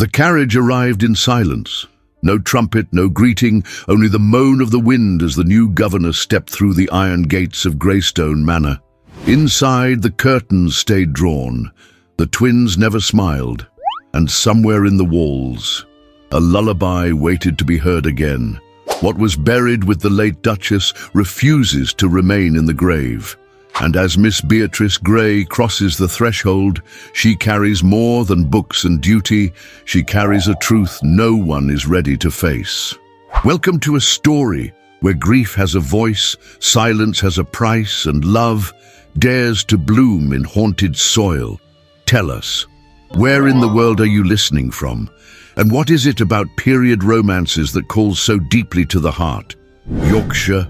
The carriage arrived in silence. No trumpet, no greeting, only the moan of the wind as the new governess stepped through the iron gates of Greystone Manor. Inside, the curtains stayed drawn. The twins never smiled. And somewhere in the walls, a lullaby waited to be heard again. What was buried with the late Duchess refuses to remain in the grave. And as Miss Beatrice Grey crosses the threshold, she carries more than books and duty. She carries a truth no one is ready to face. Welcome to a story where grief has a voice, silence has a price, and love dares to bloom in haunted soil. Tell us, where in the world are you listening from? And what is it about period romances that calls so deeply to the heart? Yorkshire,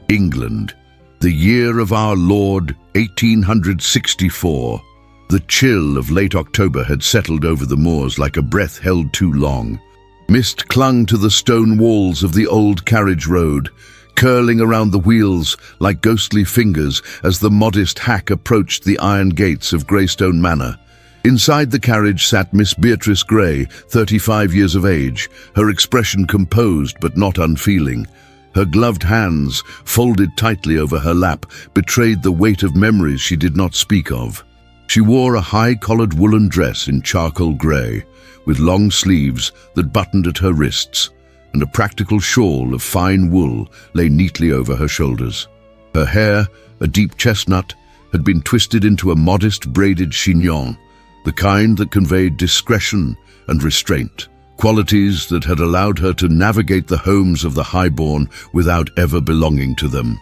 England. The year of our Lord, 1864. The chill of late October had settled over the moors like a breath held too long. Mist clung to the stone walls of the old carriage road, curling around the wheels like ghostly fingers as the modest hack approached the iron gates of Greystone Manor. Inside the carriage sat Miss Beatrice Grey, 35 years of age, her expression composed but not unfeeling. Her gloved hands, folded tightly over her lap, betrayed the weight of memories she did not speak of. She wore a high-collared woolen dress in charcoal grey, with long sleeves that buttoned at her wrists, and a practical shawl of fine wool lay neatly over her shoulders. Her hair, a deep chestnut, had been twisted into a modest braided chignon, the kind that conveyed discretion and restraint. Qualities that had allowed her to navigate the homes of the highborn without ever belonging to them.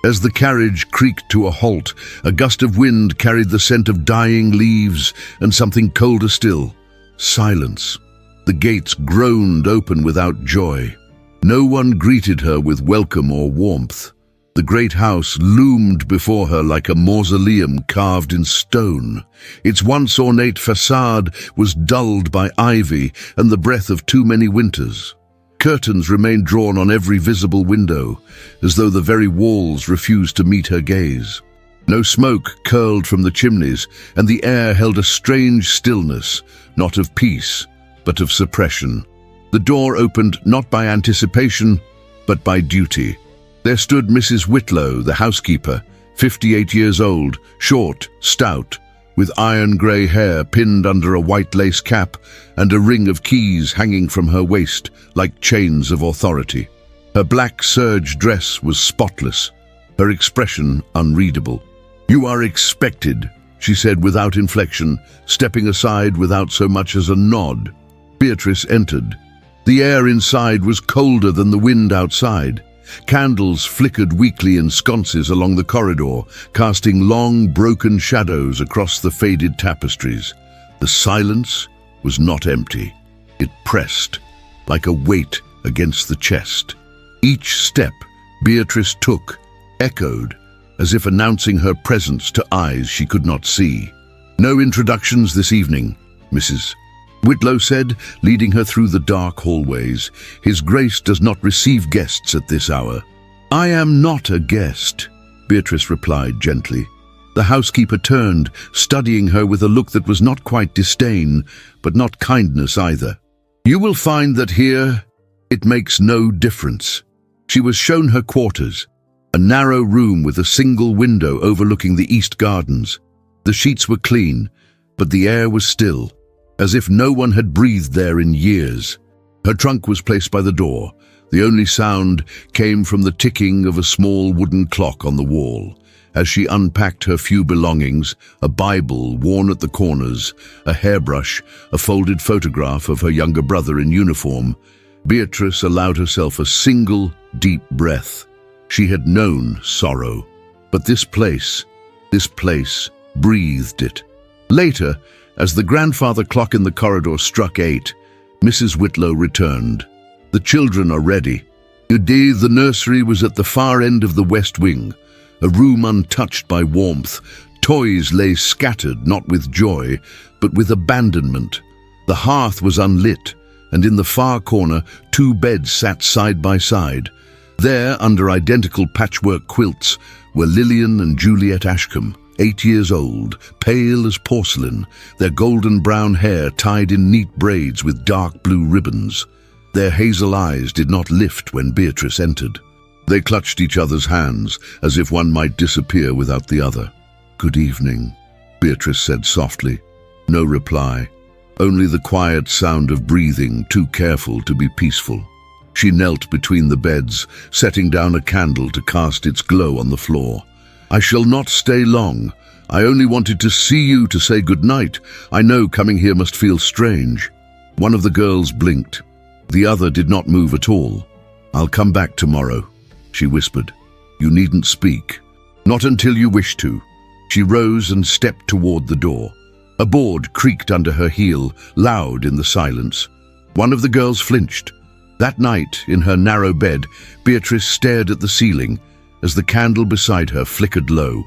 As the carriage creaked to a halt, a gust of wind carried the scent of dying leaves and something colder still, silence. The gates groaned open without joy. No one greeted her with welcome or warmth. The great house loomed before her like a mausoleum carved in stone. Its once ornate facade was dulled by ivy and the breath of too many winters. Curtains remained drawn on every visible window, as though the very walls refused to meet her gaze. No smoke curled from the chimneys, and the air held a strange stillness, not of peace, but of suppression. The door opened not by anticipation, but by duty. There stood Mrs. Whitlow, the housekeeper, 58 years old, short, stout, with iron grey hair pinned under a white lace cap and a ring of keys hanging from her waist like chains of authority. Her black serge dress was spotless, her expression unreadable. "You are expected," she said without inflection, stepping aside without so much as a nod. Beatrice entered. The air inside was colder than the wind outside. Candles flickered weakly in sconces along the corridor, casting long, broken shadows across the faded tapestries. The silence was not empty. It pressed, like a weight against the chest. Each step Beatrice took echoed, as if announcing her presence to eyes she could not see. "No introductions this evening, Mrs. Whitlow said, leading her through the dark hallways. "His Grace does not receive guests at this hour." "I am not a guest," Beatrice replied gently. The housekeeper turned, studying her with a look that was not quite disdain, but not kindness either. "You will find that here it makes no difference." She was shown her quarters, a narrow room with a single window overlooking the east gardens. The sheets were clean, but the air was still, as if no one had breathed there in years. Her trunk was placed by the door. The only sound came from the ticking of a small wooden clock on the wall. As she unpacked her few belongings, a Bible worn at the corners, a hairbrush, a folded photograph of her younger brother in uniform, Beatrice allowed herself a single, deep breath. She had known sorrow, but this place breathed it. Later, as the grandfather clock in the corridor struck 8, Mrs. Whitlow returned. "The children are ready." Today, the nursery was at the far end of the west wing, a room untouched by warmth. Toys lay scattered, not with joy, but with abandonment. The hearth was unlit, and in the far corner, 2 beds sat side by side. There, under identical patchwork quilts, were Lillian and Juliet Ashcombe, 8 years old, pale as porcelain, their golden brown hair tied in neat braids with dark blue ribbons. Their hazel eyes did not lift when Beatrice entered. They clutched each other's hands, as if one might disappear without the other. "Good evening," Beatrice said softly. No reply, only the quiet sound of breathing, too careful to be peaceful. She knelt between the beds, setting down a candle to cast its glow on the floor. "I shall not stay long. I only wanted to see you to say good night. I know coming here must feel strange." One of the girls blinked. The other did not move at all. "I'll come back tomorrow," she whispered. "You needn't speak. Not until you wish to." She rose and stepped toward the door. A board creaked under her heel, loud in the silence. One of the girls flinched. That night, in her narrow bed, Beatrice stared at the ceiling as the candle beside her flickered low.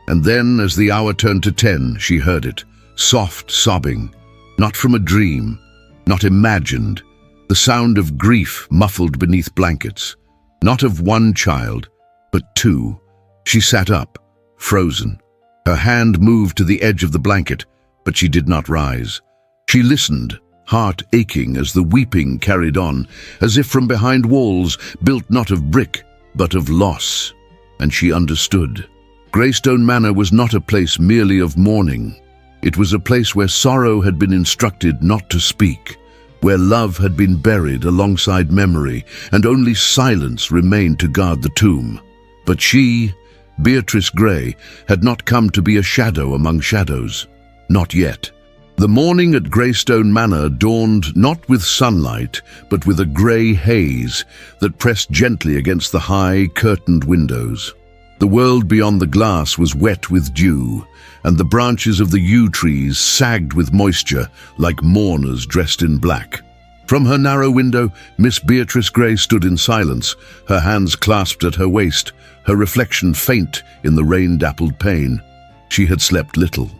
And then, as the hour turned to 10, she heard it, soft sobbing, not from a dream, not imagined, the sound of grief muffled beneath blankets, not of one child, but two. She sat up, frozen. Her hand moved to the edge of the blanket, but she did not rise. She listened, heart aching as the weeping carried on, as if from behind walls built not of brick, but of loss. And she understood. Greystone Manor was not a place merely of mourning. It was a place where sorrow had been instructed not to speak, where love had been buried alongside memory, and only silence remained to guard the tomb. But she, Beatrice Grey, had not come to be a shadow among shadows. Not yet. The morning at Greystone Manor dawned not with sunlight, but with a grey haze that pressed gently against the high, curtained windows. The world beyond the glass was wet with dew, and the branches of the yew trees sagged with moisture like mourners dressed in black. From her narrow window, Miss Beatrice Grey stood in silence, her hands clasped at her waist, her reflection faint in the rain-dappled pane. She had slept little.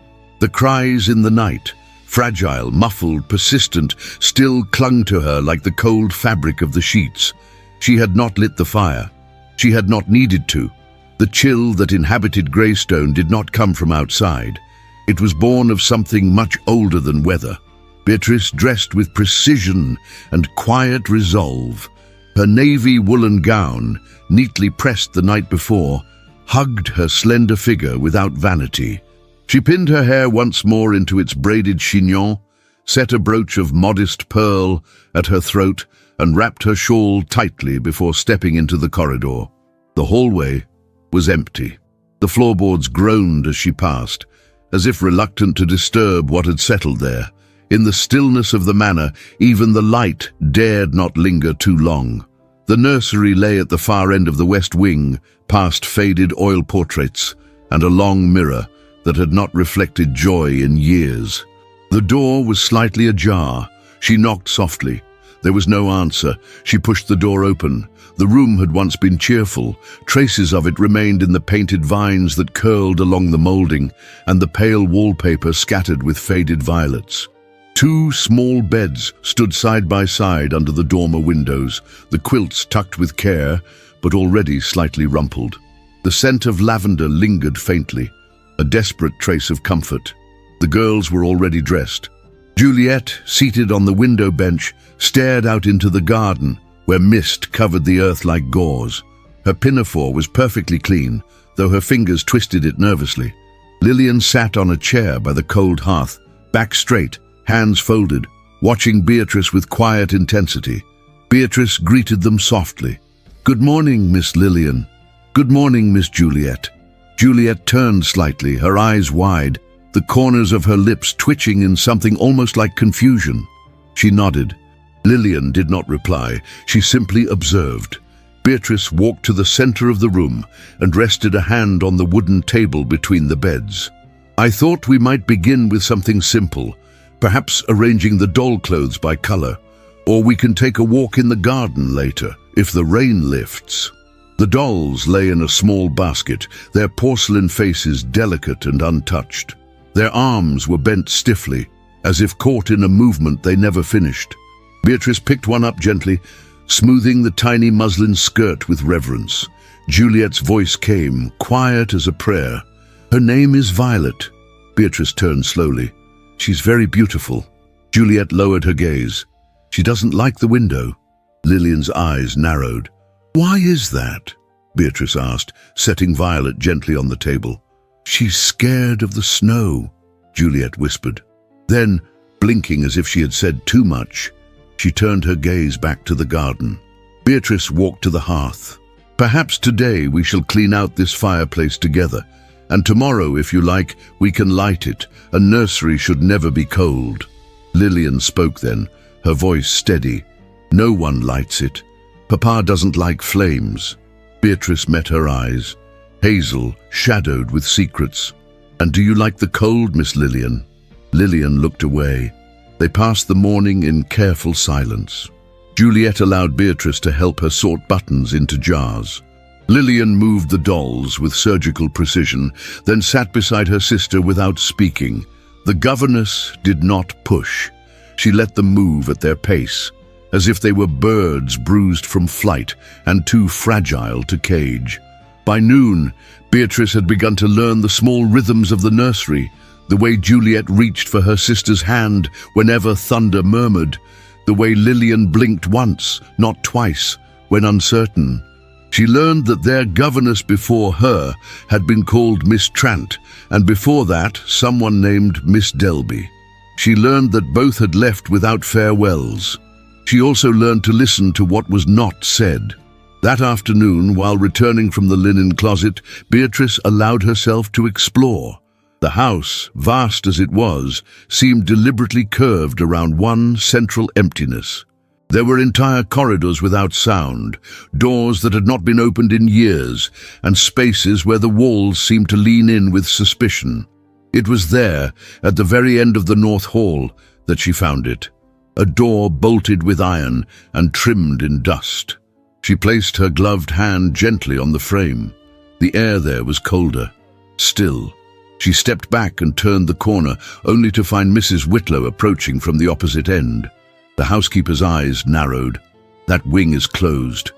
The cries in the night, fragile, muffled, persistent, still clung to her like the cold fabric of the sheets. She had not lit the fire. She had not needed to. The chill that inhabited Greystone did not come from outside. It was born of something much older than weather. Beatrice dressed with precision and quiet resolve. Her navy woolen gown, neatly pressed the night before, hugged her slender figure without vanity. She pinned her hair once more into its braided chignon, set a brooch of modest pearl at her throat, and wrapped her shawl tightly before stepping into the corridor. The hallway was empty. The floorboards groaned as she passed, as if reluctant to disturb what had settled there. In the stillness of the manor, even the light dared not linger too long. The nursery lay at the far end of the west wing, past faded oil portraits and a long mirror that had not reflected joy in years. The door was slightly ajar. She knocked softly. There was no answer. She pushed the door open. The room had once been cheerful. Traces of it remained in the painted vines that curled along the molding, and the pale wallpaper scattered with faded violets. Two small beds stood side by side under the dormer windows, the quilts tucked with care, but already slightly rumpled. The scent of lavender lingered faintly, a desperate trace of comfort. The girls were already dressed. Juliet, seated on the window bench, stared out into the garden, where mist covered the earth like gauze. Her pinafore was perfectly clean, though her fingers twisted it nervously. Lillian sat on a chair by the cold hearth, back straight, hands folded, watching Beatrice with quiet intensity. Beatrice greeted them softly. "Good morning, Miss Lillian." "Good morning, Miss Juliet." Juliet turned slightly, her eyes wide, the corners of her lips twitching in something almost like confusion. She nodded. Lillian did not reply. She simply observed. Beatrice walked to the center of the room and rested a hand on the wooden table between the beds. "I thought we might begin with something simple, perhaps arranging the doll clothes by color, or we can take a walk in the garden later, if the rain lifts." The dolls lay in a small basket, their porcelain faces delicate and untouched. Their arms were bent stiffly, as if caught in a movement they never finished. Beatrice picked one up gently, smoothing the tiny muslin skirt with reverence. Juliet's voice came, quiet as a prayer. Her name is Violet. Beatrice turned slowly. She's very beautiful. Juliet lowered her gaze. She doesn't like the window. Lillian's eyes narrowed. Why is that? Beatrice asked, setting Violet gently on the table. She's scared of the snow, Juliet whispered. Then, blinking as if she had said too much, she turned her gaze back to the garden. Beatrice walked to the hearth. Perhaps today we shall clean out this fireplace together, and tomorrow, if you like, we can light it. A nursery should never be cold. Lillian spoke then, her voice steady. No one lights it. Papa doesn't like flames. Beatrice met her eyes, hazel, shadowed with secrets. And do you like the cold, Miss Lillian? Lillian looked away. They passed the morning in careful silence. Juliet allowed Beatrice to help her sort buttons into jars. Lillian moved the dolls with surgical precision, then sat beside her sister without speaking. The governess did not push. She let them move at their pace, as if they were birds bruised from flight and too fragile to cage. By noon, Beatrice had begun to learn the small rhythms of the nursery, the way Juliet reached for her sister's hand whenever thunder murmured, the way Lillian blinked once, not twice, when uncertain. She learned that their governess before her had been called Miss Trant, and before that, someone named Miss Delby. She learned that both had left without farewells. She also learned to listen to what was not said. That afternoon, while returning from the linen closet, Beatrice allowed herself to explore. The house, vast as it was, seemed deliberately curved around one central emptiness. There were entire corridors without sound, doors that had not been opened in years, and spaces where the walls seemed to lean in with suspicion. It was there, at the very end of the north hall, that she found it. A door bolted with iron and trimmed in dust. She placed her gloved hand gently on the frame. The air there was colder, still. She stepped back and turned the corner, only to find Mrs. Whitlow approaching from the opposite end. The housekeeper's eyes narrowed. That wing is closed.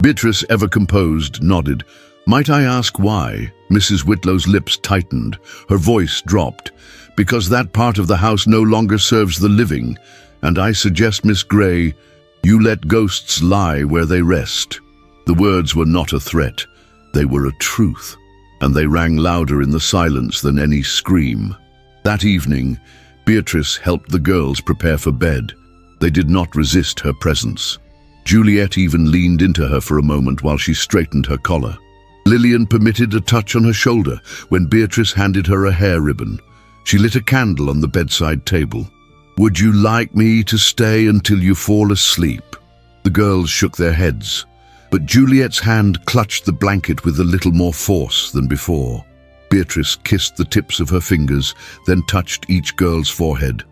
Beatrice, ever composed, nodded. Might I ask why? Mrs. Whitlow's lips tightened. Her voice dropped. Because that part of the house no longer serves the living, and I suggest, Miss Grey, you let ghosts lie where they rest. The words were not a threat. They were a truth, and they rang louder in the silence than any scream. That evening, Beatrice helped the girls prepare for bed. They did not resist her presence. Juliet even leaned into her for a moment while she straightened her collar. Lillian permitted a touch on her shoulder when Beatrice handed her a hair ribbon. She lit a candle on the bedside table. Would you like me to stay until you fall asleep? The girls shook their heads, but Juliet's hand clutched the blanket with a little more force than before. Beatrice kissed the tips of her fingers, then touched each girl's forehead.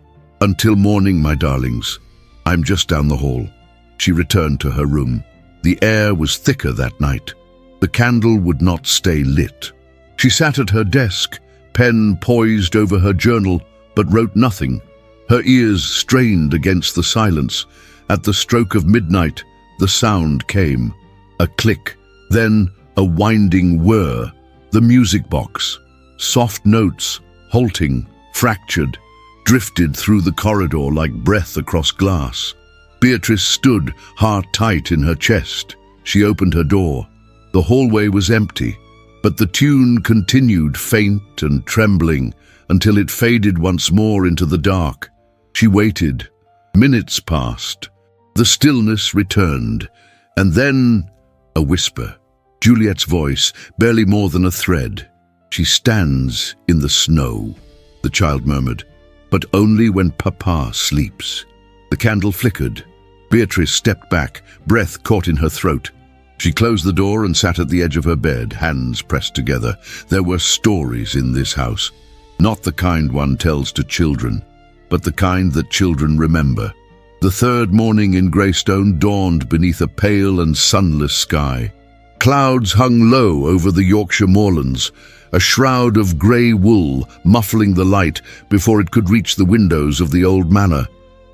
Until morning, my darlings. I'm just down the hall. She returned to her room. The air was thicker that night. The candle would not stay lit. She sat at her desk, pen poised over her journal, but wrote nothing. Her ears strained against the silence. At the stroke of midnight, the sound came. A click, then a winding whir. The music box. Soft notes, halting, fractured, drifted through the corridor like breath across glass. Beatrice stood, heart tight in her chest. She opened her door. The hallway was empty, but the tune continued faint and trembling until it faded once more into the dark. She waited. Minutes passed. The stillness returned, and then a whisper. Juliet's voice, barely more than a thread. She stands in the snow, the child murmured, but only when Papa sleeps. The candle flickered. Beatrice stepped back, breath caught in her throat. She closed the door and sat at the edge of her bed, hands pressed together. There were stories in this house, not the kind one tells to children, but the kind that children remember. The third morning in Greystone dawned beneath a pale and sunless sky. Clouds hung low over the Yorkshire moorlands, a shroud of grey wool muffling the light before it could reach the windows of the old manor.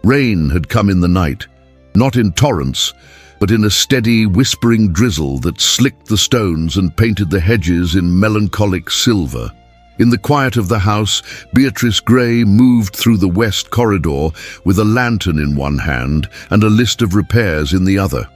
Rain had come in the night, not in torrents, but in a steady, whispering drizzle that slicked the stones and painted the hedges in melancholic silver. In the quiet of the house, Beatrice Gray moved through the west corridor with a lantern in one hand and a list of repairs in the other.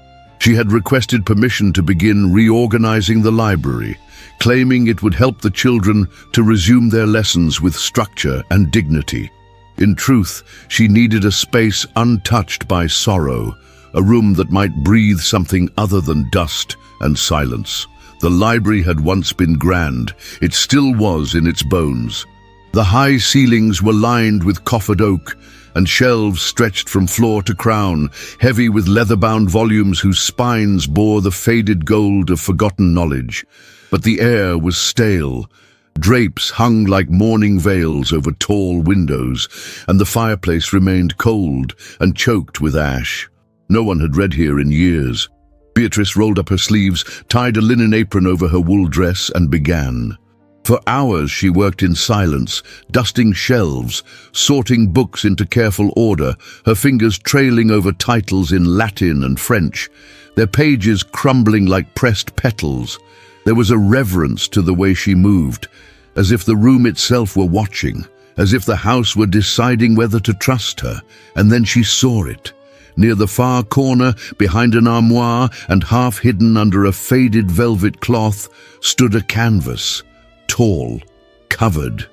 She had requested permission to begin reorganizing the library, claiming it would help the children to resume their lessons with structure and dignity. In truth, she needed a space untouched by sorrow, a room that might breathe something other than dust and silence. The library had once been grand. It still was in its bones. The high ceilings were lined with coffered oak, and shelves stretched from floor to crown, heavy with leather-bound volumes whose spines bore the faded gold of forgotten knowledge. But the air was stale. Drapes hung like mourning veils over tall windows, and the fireplace remained cold and choked with ash. No one had read here in years. Beatrice rolled up her sleeves, tied a linen apron over her wool dress, and began. For hours she worked in silence, dusting shelves, sorting books into careful order, her fingers trailing over titles in Latin and French, their pages crumbling like pressed petals. There was a reverence to the way she moved, as if the room itself were watching, as if the house were deciding whether to trust her. And then she saw it. Near the far corner, behind an armoire and half hidden under a faded velvet cloth, stood a canvas, tall, covered,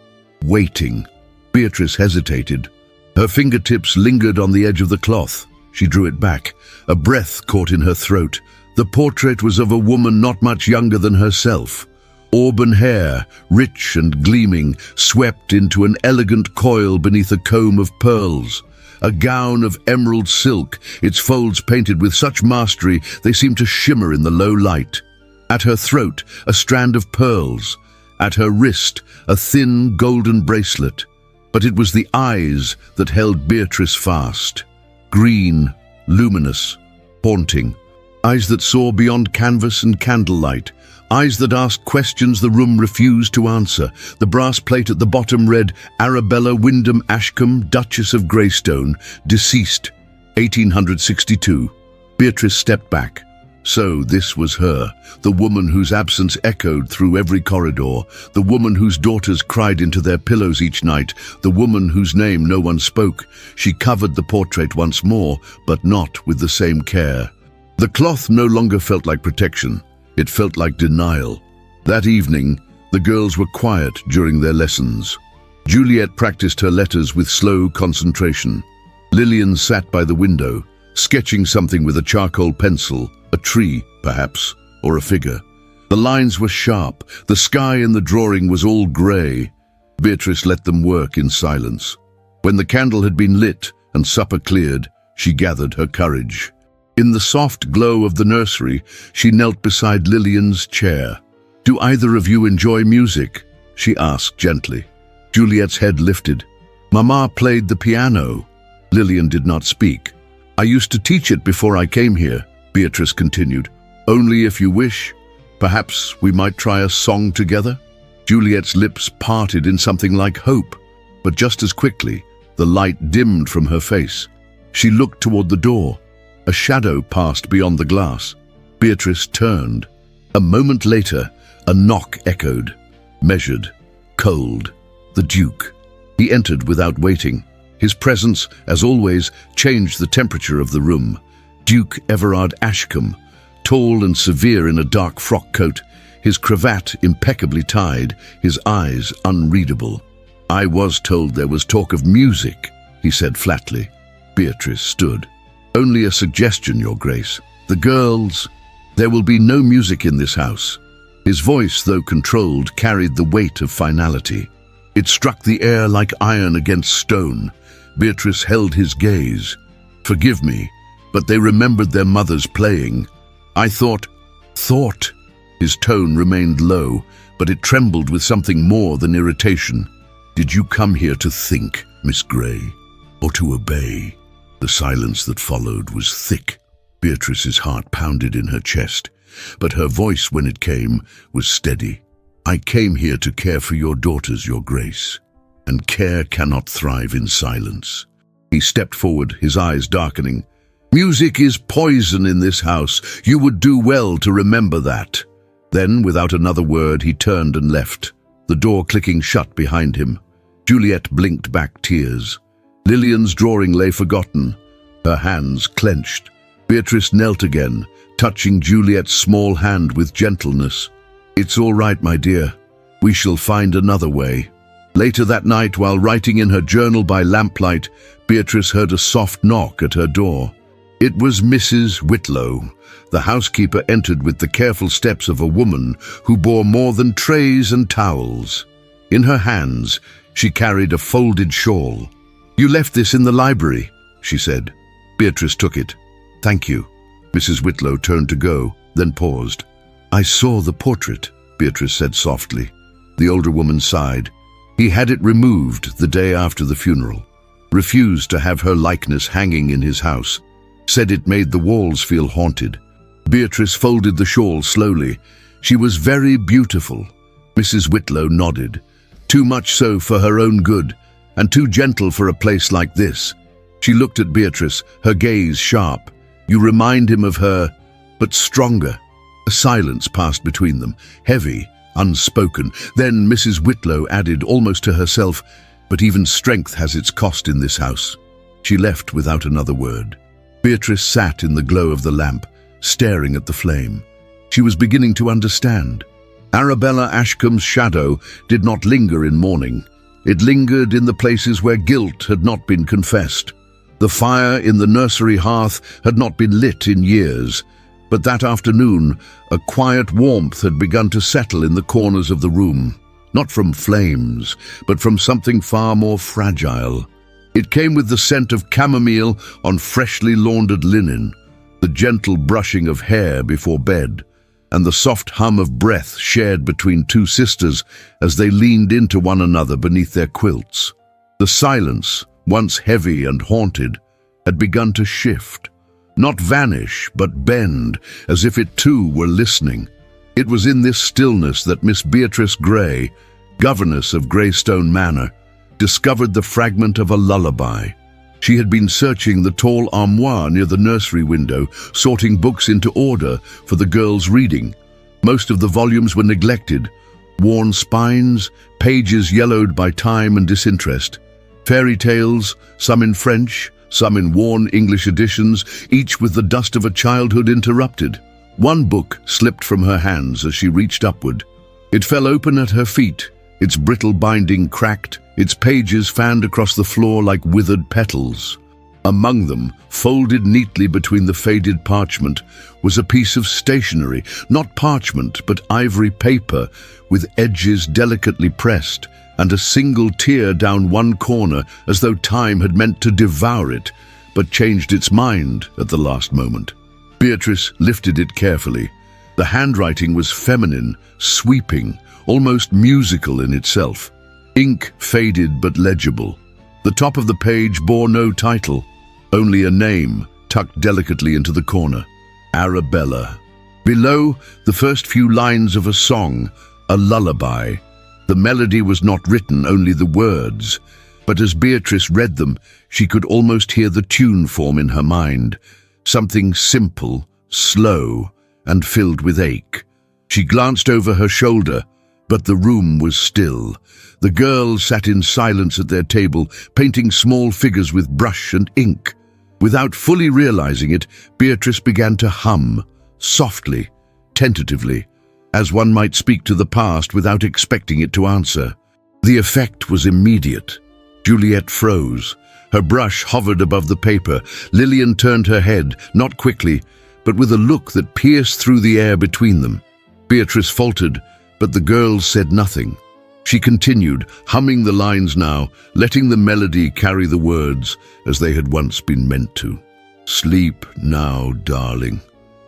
waiting. Beatrice hesitated. Her fingertips lingered on the edge of the cloth. She drew it back. A breath caught in her throat. The portrait was of a woman not much younger than herself. Auburn hair, rich and gleaming, swept into an elegant coil beneath a comb of pearls. A gown of emerald silk, its folds painted with such mastery they seemed to shimmer in the low light. At her throat, a strand of pearls. At her wrist, a thin golden bracelet. But it was the eyes that held Beatrice fast. Green, luminous, haunting. Eyes that saw beyond canvas and candlelight. Eyes that asked questions the room refused to answer. The brass plate at the bottom read, Arabella Wyndham Ashcombe, Duchess of Greystone, deceased, 1862. Beatrice stepped back. So this was her, the woman whose absence echoed through every corridor, the woman whose daughters cried into their pillows each night, the woman whose name no one spoke. She covered the portrait once more, but not with the same care. The cloth no longer felt like protection. It felt like denial. That evening, the girls were quiet during their lessons. Juliet practiced her letters with slow concentration. Lillian sat by the window, sketching something with a charcoal pencil, a tree, perhaps, or a figure. The lines were sharp. The sky in the drawing was all grey. Beatrice let them work in silence. When the candle had been lit and supper cleared, she gathered her courage. In the soft glow of the nursery, she knelt beside Lillian's chair. "Do either of you enjoy music?" she asked gently. Juliet's head lifted. "Mama played the piano." Lillian did not speak. "I used to teach it before I came here," Beatrice continued. "Only if you wish, perhaps we might try a song together?" Juliet's lips parted in something like hope, but just as quickly, the light dimmed from her face. She looked toward the door. A shadow passed beyond the glass. Beatrice turned. A moment later, a knock echoed, measured, cold. The Duke. He entered without waiting. His presence, as always, changed the temperature of the room. Duke Everard Ashcombe, tall and severe in a dark frock coat, his cravat impeccably tied, his eyes unreadable. "I was told there was talk of music," he said flatly. Beatrice stood. "Only a suggestion, Your Grace. The girls... There will be no music in this house." His voice, though controlled, carried the weight of finality. It struck the air like iron against stone. Beatrice held his gaze. "Forgive me, but they remembered their mothers playing. I thought... His tone remained low, but it trembled with something more than irritation. "Did you come here to think, Miss Gray, or to obey?" The silence that followed was thick. Beatrice's heart pounded in her chest, but her voice, when it came, was steady. "I came here to care for your daughters, Your Grace, and care cannot thrive in silence." He stepped forward, his eyes darkening. "Music is poison in this house. You would do well to remember that." Then, without another word, he turned and left. the door clicking shut behind him. Juliet blinked back tears. Lillian's drawing lay forgotten, her hands clenched. Beatrice knelt again, touching Juliet's small hand with gentleness. "It's all right, my dear. We shall find another way." Later that night, while writing in her journal by lamplight, Beatrice heard a soft knock at her door. It was Mrs. Whitlow. The housekeeper entered with the careful steps of a woman who bore more than trays and towels. In her hands, she carried a folded shawl. "You left this in the library," she said. Beatrice took it. "Thank you." Mrs. Whitlow turned to go, then paused. "I saw the portrait," Beatrice said softly. The older woman sighed. He had it removed the day after the funeral. Refused to have her likeness hanging in his house. Said it made the walls feel haunted. Beatrice folded the shawl slowly. She was very beautiful. Mrs. Whitlow nodded. Too much so for her own good, and too gentle for a place like this. She looked at Beatrice, her gaze sharp. "You remind him of her, but stronger." A silence passed between them, heavy, unspoken. Then Mrs. Whitlow added, almost to herself, "But even strength has its cost in this house." She left without another word. Beatrice sat in the glow of the lamp, staring at the flame. She was beginning to understand. Arabella Ashcombe's shadow did not linger in mourning. It lingered in the places where guilt had not been confessed. The fire in the nursery hearth had not been lit in years, but that afternoon a quiet warmth had begun to settle in the corners of the room, not from flames, but from something far more fragile. It came with the scent of chamomile on freshly laundered linen, the gentle brushing of hair before bed, and the soft hum of breath shared between two sisters as they leaned into one another beneath their quilts. The silence, once heavy and haunted, had begun to shift, not vanish, but bend, as if it too were listening. It was in this stillness that Miss Beatrice Gray, governess of Greystone Manor, discovered the fragment of a lullaby. She had been searching the tall armoire near the nursery window, sorting books into order for the girls' reading. Most of the volumes were neglected, worn spines, pages yellowed by time and disinterest. Fairy tales, some in French, some in worn English editions, each with the dust of a childhood interrupted. One book slipped from her hands as she reached upward. It fell open at her feet, its brittle binding cracked, its pages fanned across the floor like withered petals. Among them, folded neatly between the faded parchment, was a piece of stationery, not parchment but ivory paper, with edges delicately pressed, and a single tear down one corner as though time had meant to devour it, but changed its mind at the last moment. Beatrice lifted it carefully. The handwriting was feminine, sweeping, almost musical in itself. Ink faded but legible. The top of the page bore no title, only a name tucked delicately into the corner: Arabella. Below, the first few lines of a song, a lullaby. The melody was not written, only the words, but as Beatrice read them, she could almost hear the tune form in her mind, something simple, slow, and filled with ache. She glanced over her shoulder, but the room was still. The girls sat in silence at their table, painting small figures with brush and ink. Without fully realizing it, Beatrice began to hum, softly, tentatively, as one might speak to the past without expecting it to answer. The effect was immediate. Juliet froze. Her brush hovered above the paper. Lillian turned her head, not quickly, but with a look that pierced through the air between them. Beatrice faltered, but the girls said nothing. She continued, humming the lines now, letting the melody carry the words as they had once been meant to. "Sleep now, darling.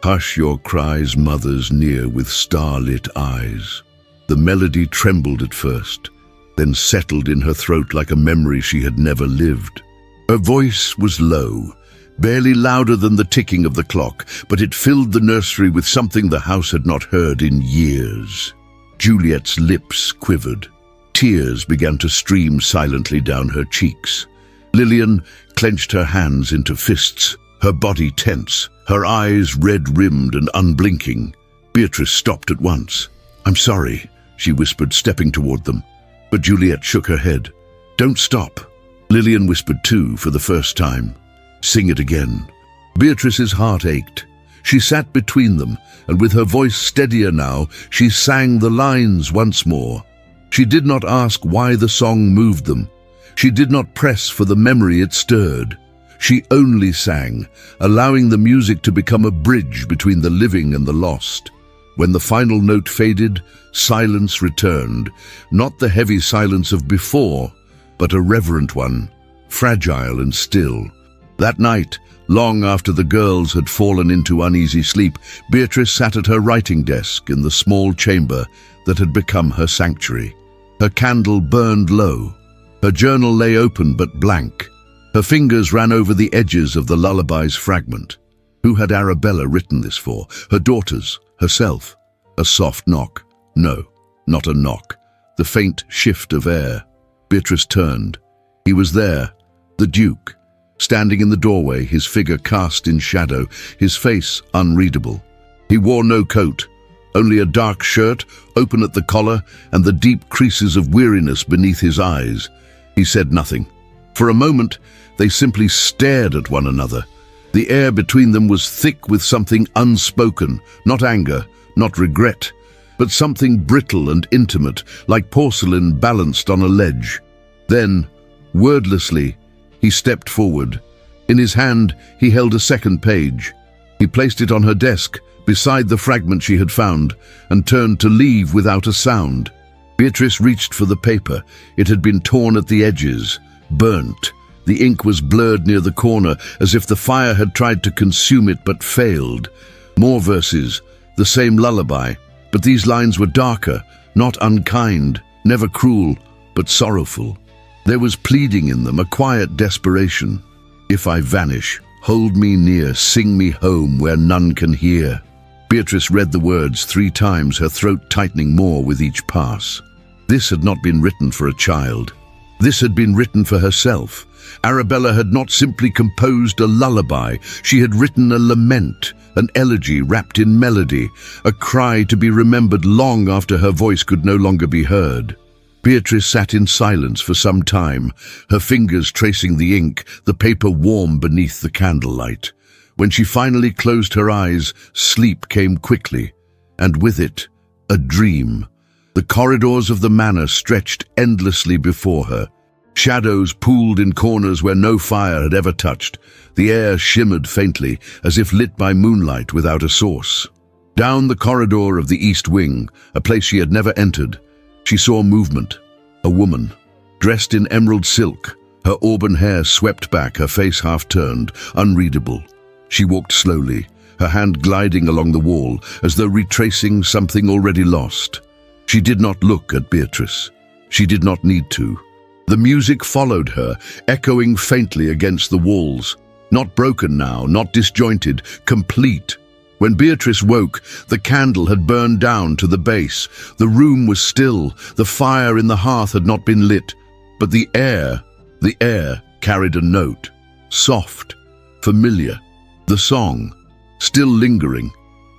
Hush your cries, mothers near with starlit eyes." The melody trembled at first, then settled in her throat like a memory she had never lived. Her voice was low, barely louder than the ticking of the clock, but it filled the nursery with something the house had not heard in years. Juliet's lips quivered. Tears began to stream silently down her cheeks. Lillian clenched her hands into fists, her body tense, her eyes red-rimmed and unblinking. Beatrice stopped at once. "I'm sorry," she whispered, stepping toward them. But Juliet shook her head. "Don't stop." Lillian whispered too, for the first time. "Sing it again." Beatrice's heart ached. She sat between them, and with her voice steadier now, she sang the lines once more. She did not ask why the song moved them. She did not press for the memory it stirred. She only sang, allowing the music to become a bridge between the living and the lost. When the final note faded, silence returned, not the heavy silence of before, but a reverent one, fragile and still. That night, long after the girls had fallen into uneasy sleep, Beatrice sat at her writing desk in the small chamber that had become her sanctuary. Her candle burned low. Her journal lay open but blank. Her fingers ran over the edges of the lullaby's fragment. Who had Arabella written this for? Her daughters? Herself? A soft knock. No, not a knock. The faint shift of air. Beatrice turned. He was there, the Duke, standing in the doorway, his figure cast in shadow, his face unreadable. He wore no coat, only a dark shirt, open at the collar, and the deep creases of weariness beneath his eyes. He said nothing. For a moment, they simply stared at one another. The air between them was thick with something unspoken, not anger, not regret, but something brittle and intimate, like porcelain balanced on a ledge. Then, wordlessly, he stepped forward. In his hand, he held a second page. He placed it on her desk, beside the fragment she had found, and turned to leave without a sound. Beatrice reached for the paper. It had been torn at the edges, burnt. The ink was blurred near the corner, as if the fire had tried to consume it but failed. More verses, the same lullaby, but these lines were darker, not unkind, never cruel, but sorrowful. There was pleading in them, a quiet desperation. "If I vanish, hold me near, sing me home where none can hear." Beatrice read the words 3 times, her throat tightening more with each pass. This had not been written for a child. This had been written for herself. Arabella had not simply composed a lullaby. She had written a lament, an elegy wrapped in melody, a cry to be remembered long after her voice could no longer be heard. Beatrice sat in silence for some time, her fingers tracing the ink, the paper warm beneath the candlelight. When she finally closed her eyes, sleep came quickly, and with it, a dream. The corridors of the manor stretched endlessly before her. Shadows pooled in corners where no fire had ever touched. The air shimmered faintly, as if lit by moonlight without a source. Down the corridor of the East Wing, a place she had never entered, she saw movement. A woman, dressed in emerald silk, her auburn hair swept back, her face half-turned, unreadable. She walked slowly, her hand gliding along the wall, as though retracing something already lost. She did not look at Beatrice. She did not need to. The music followed her, echoing faintly against the walls. Not broken now, not disjointed, complete. When Beatrice woke, the candle had burned down to the base. The room was still. The fire in the hearth had not been lit. But the air carried a note. Soft, familiar. The song, still lingering,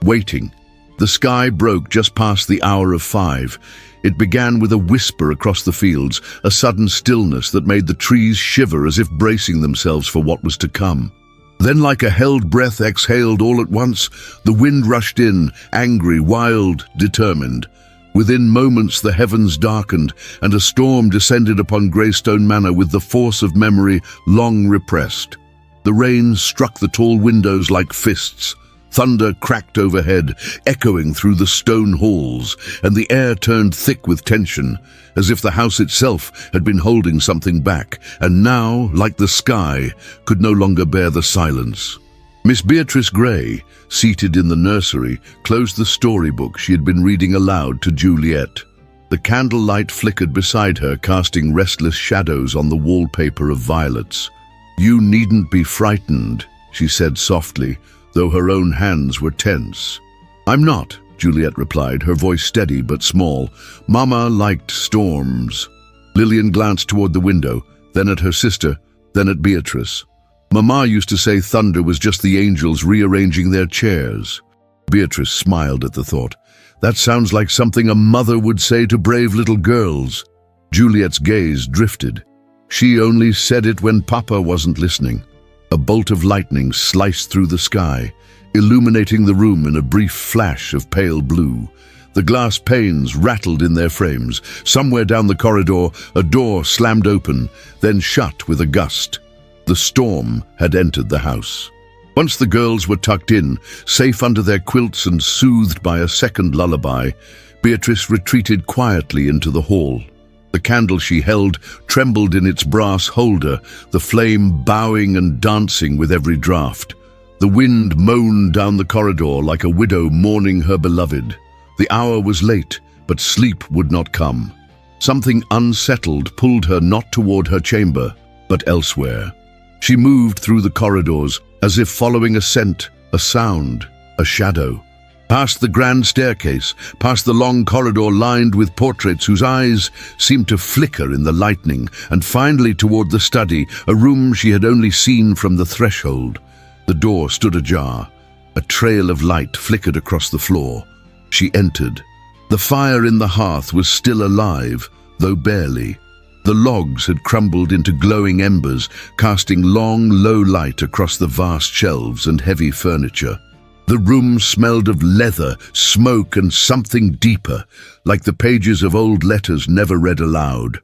waiting. The sky broke just past the hour of 5. It began with a whisper across the fields, a sudden stillness that made the trees shiver as if bracing themselves for what was to come. Then, like a held breath exhaled all at once, the wind rushed in, angry, wild, determined. Within moments the heavens darkened, and a storm descended upon Greystone Manor with the force of memory long repressed. The rain struck the tall windows like fists. Thunder cracked overhead, echoing through the stone halls, and the air turned thick with tension, as if the house itself had been holding something back, and now, like the sky, could no longer bear the silence. Miss Beatrice Gray, seated in the nursery, closed the storybook she had been reading aloud to Juliet. The candlelight flickered beside her, casting restless shadows on the wallpaper of violets. "You needn't be frightened," she said softly, though her own hands were tense. "I'm not," Juliet replied, her voice steady but small. "Mama liked storms." Lillian glanced toward the window, then at her sister, then at Beatrice. "Mama used to say thunder was just the angels rearranging their chairs." Beatrice smiled at the thought. That sounds like something a mother would say to brave little girls. Juliet's gaze drifted. She only said it when Papa wasn't listening. A bolt of lightning sliced through the sky, illuminating the room in a brief flash of pale blue. The glass panes rattled in their frames. Somewhere down the corridor, a door slammed open, then shut with a gust. The storm had entered the house. Once the girls were tucked in, safe under their quilts and soothed by a second lullaby, Beatrice retreated quietly into the hall. The candle she held trembled in its brass holder, the flame bowing and dancing with every draught. The wind moaned down the corridor like a widow mourning her beloved. The hour was late, but sleep would not come. Something unsettled pulled her not toward her chamber, but elsewhere. She moved through the corridors, as if following a scent, a sound, a shadow. Past the grand staircase, past the long corridor lined with portraits whose eyes seemed to flicker in the lightning, and finally toward the study, a room she had only seen from the threshold. The door stood ajar. A trail of light flickered across the floor. She entered. The fire in the hearth was still alive, though barely. The logs had crumbled into glowing embers, casting long, low light across the vast shelves and heavy furniture. The room smelled of leather, smoke, and something deeper, like the pages of old letters never read aloud.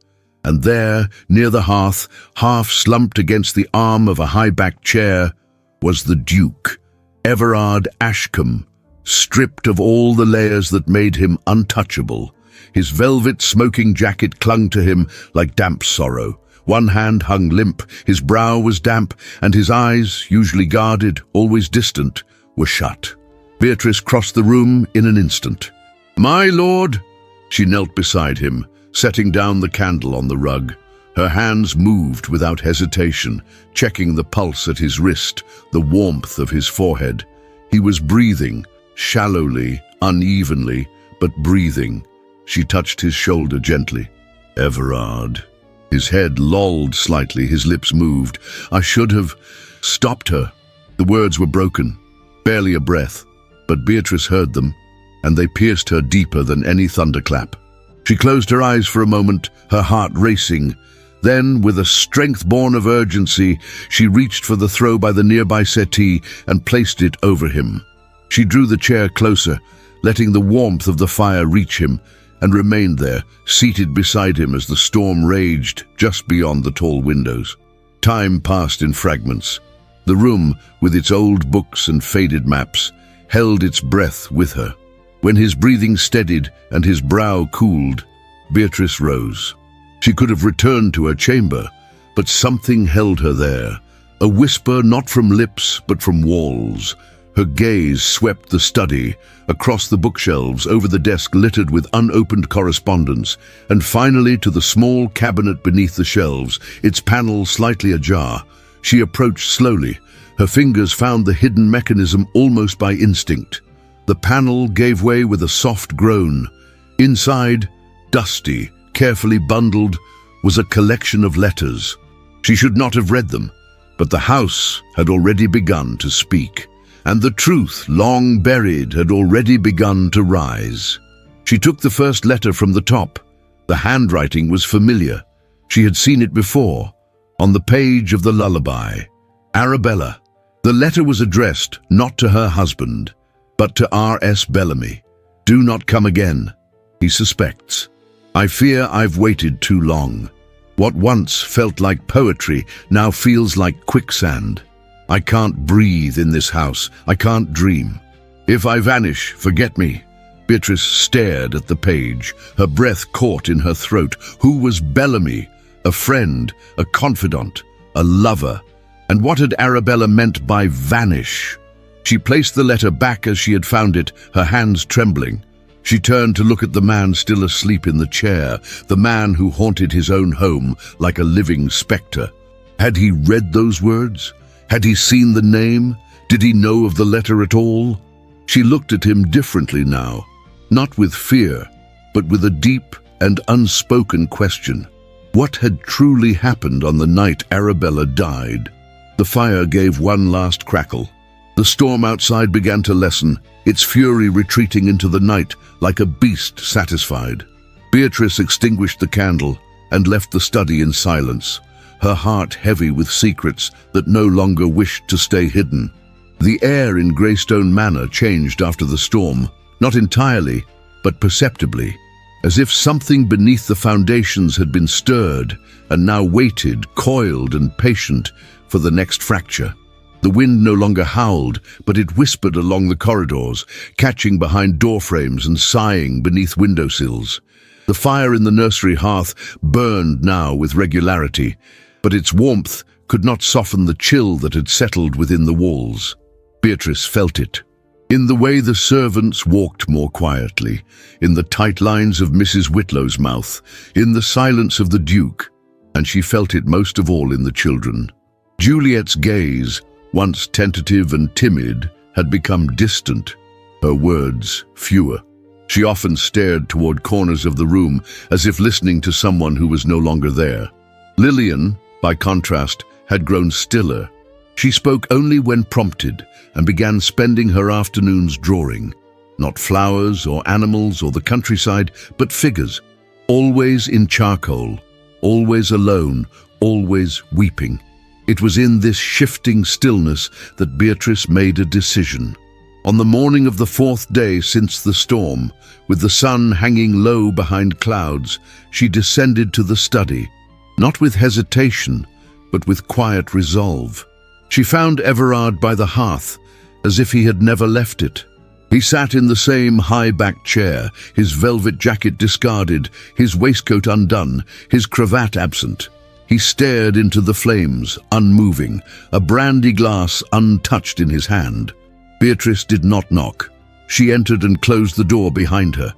And there, near the hearth, half slumped against the arm of a high-backed chair, was the Duke, Everard Ashcombe, stripped of all the layers that made him untouchable. His velvet smoking jacket clung to him like damp sorrow. One hand hung limp, his brow was damp, and his eyes, usually guarded, always distant, were shut. Beatrice crossed the room in an instant. "My lord!" She knelt beside him, setting down the candle on the rug. Her hands moved without hesitation, checking the pulse at his wrist, the warmth of his forehead. He was breathing, shallowly, unevenly, but breathing. She touched his shoulder gently. "Everard." His head lolled slightly, his lips moved. "I should have stopped her." The words were broken, barely a breath, but Beatrice heard them, and they pierced her deeper than any thunderclap. She closed her eyes for a moment, her heart racing. Then, with a strength born of urgency, she reached for the throw by the nearby settee and placed it over him. She drew the chair closer, letting the warmth of the fire reach him, and remained there, seated beside him as the storm raged just beyond the tall windows. Time passed in fragments. The room, with its old books and faded maps, held its breath with her. When his breathing steadied and his brow cooled, Beatrice rose. She could have returned to her chamber, but something held her there, a whisper not from lips but from walls. Her gaze swept the study, across the bookshelves, over the desk littered with unopened correspondence, and finally to the small cabinet beneath the shelves, its panel slightly ajar. She approached slowly. Her fingers found the hidden mechanism almost by instinct. The panel gave way with a soft groan. Inside, dusty, carefully bundled, was a collection of letters. She should not have read them, but the house had already begun to speak, and the truth, long buried, had already begun to rise. She took the first letter from the top. The handwriting was familiar. She had seen it before, on the page of the lullaby. Arabella. The letter was addressed not to her husband, but to R.S. Bellamy. "Do not come again. He suspects. I fear I've waited too long. What once felt like poetry now feels like quicksand. I can't breathe in this house. I can't dream. If I vanish, forget me." Beatrice stared at the page, her breath caught in her throat. Who was Bellamy? A friend, a confidant, a lover. And what had Arabella meant by vanish? She placed the letter back as she had found it, her hands trembling. She turned to look at the man still asleep in the chair, the man who haunted his own home like a living spectre. Had he read those words? Had he seen the name? Did he know of the letter at all? She looked at him differently now, not with fear, but with a deep and unspoken question. What had truly happened on the night Arabella died? The fire gave one last crackle. The storm outside began to lessen, its fury retreating into the night like a beast satisfied. Beatrice extinguished the candle and left the study in silence, her heart heavy with secrets that no longer wished to stay hidden. The air in Greystone Manor changed after the storm, not entirely, but perceptibly, as if something beneath the foundations had been stirred and now waited, coiled and patient, for the next fracture. The wind no longer howled, but it whispered along the corridors, catching behind doorframes and sighing beneath windowsills. The fire in the nursery hearth burned now with regularity, but its warmth could not soften the chill that had settled within the walls. Beatrice felt it, in the way the servants walked more quietly, in the tight lines of Mrs. Whitlow's mouth, in the silence of the Duke, and she felt it most of all in the children. Juliet's gaze, once tentative and timid, had become distant, her words fewer. She often stared toward corners of the room as if listening to someone who was no longer there. Lillian, by contrast, had grown stiller. She spoke only when prompted and began spending her afternoons drawing. Not flowers or animals or the countryside, but figures, always in charcoal, always alone, always weeping. It was in this shifting stillness that Beatrice made a decision. On the morning of the 4th day since the storm, with the sun hanging low behind clouds, she descended to the study, not with hesitation, but with quiet resolve. She found Everard by the hearth, as if he had never left it. He sat in the same high-backed chair, his velvet jacket discarded, his waistcoat undone, his cravat absent. He stared into the flames, unmoving, a brandy glass untouched in his hand. Beatrice did not knock. She entered and closed the door behind her.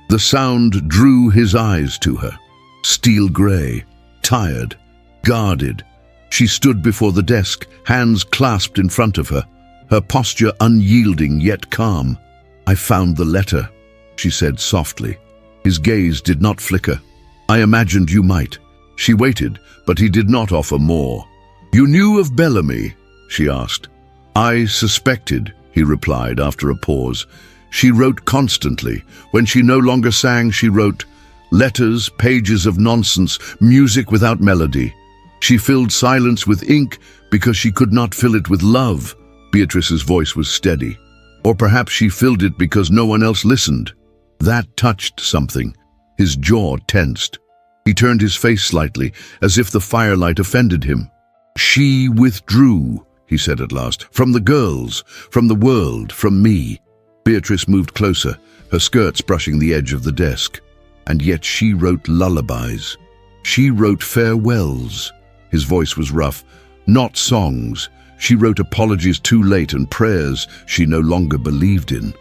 The sound drew his eyes to her. Steel grey, tired, guarded. She stood before the desk, hands clasped in front of her, her posture unyielding yet calm. "I found the letter," she said softly. His gaze did not flicker. "I imagined you might." She waited, but he did not offer more. "You knew of Bellamy?" she asked. "I suspected," he replied after a pause. She wrote constantly. When she no longer sang, she wrote letters, pages of nonsense, music without melody. She filled silence with ink because she could not fill it with love. Beatrice's voice was steady. Or perhaps she filled it because no one else listened. That touched something. His jaw tensed. He turned his face slightly, as if the firelight offended him. "She withdrew," he said at last, "from the girls, from the world, from me." Beatrice moved closer, her skirts brushing the edge of the desk. And yet she wrote lullabies. She wrote farewells. His voice was rough. Not songs. She wrote apologies too late and prayers she no longer believed in.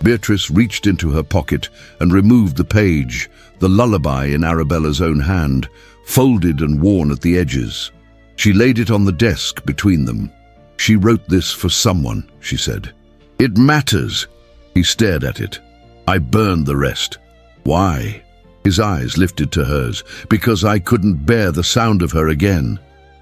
Beatrice reached into her pocket and removed the page, the lullaby in Arabella's own hand, folded and worn at the edges. She laid it on the desk between them. "She wrote this for someone," she said. "It matters." He stared at it. "I burned the rest." "Why?" His eyes lifted to hers. "Because I couldn't bear the sound of her again."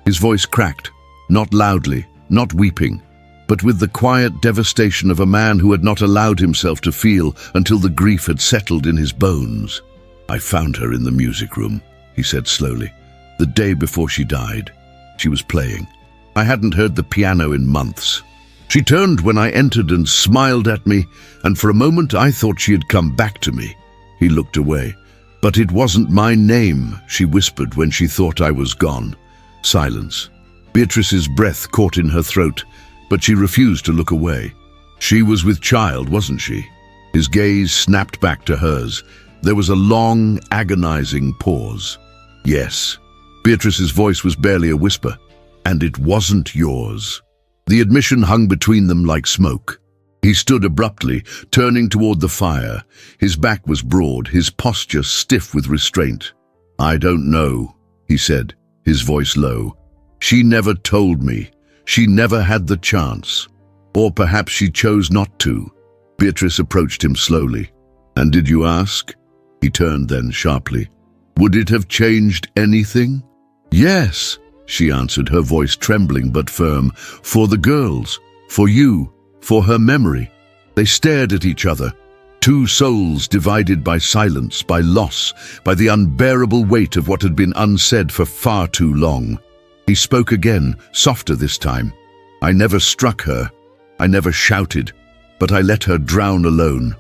His voice cracked, not loudly, not weeping, but with the quiet devastation of a man who had not allowed himself to feel until the grief had settled in his bones. "I found her in the music room," he said slowly. "The day before she died. She was playing. I hadn't heard the piano in months. She turned when I entered and smiled at me, and for a moment I thought she had come back to me." He looked away. "But it wasn't my name," she whispered when she thought I was gone. Silence. Beatrice's breath caught in her throat, but she refused to look away. "She was with child, wasn't she?" His gaze snapped back to hers. There was a long, agonizing pause. "Yes." Beatrice's voice was barely a whisper. "And it wasn't yours." The admission hung between them like smoke. He stood abruptly, turning toward the fire. His back was broad, his posture stiff with restraint. "I don't know," he said, his voice low. "She never told me. She never had the chance. Or perhaps she chose not to." Beatrice approached him slowly. "And did you ask?" He turned then sharply. "Would it have changed anything?" "Yes," she answered, her voice trembling but firm. "For the girls, for you, for her memory. They stared at each other, two souls divided by silence, by loss, by the unbearable weight of what had been unsaid for far too long. He spoke again, softer this time. I never struck her. I never shouted, but I let her drown alone.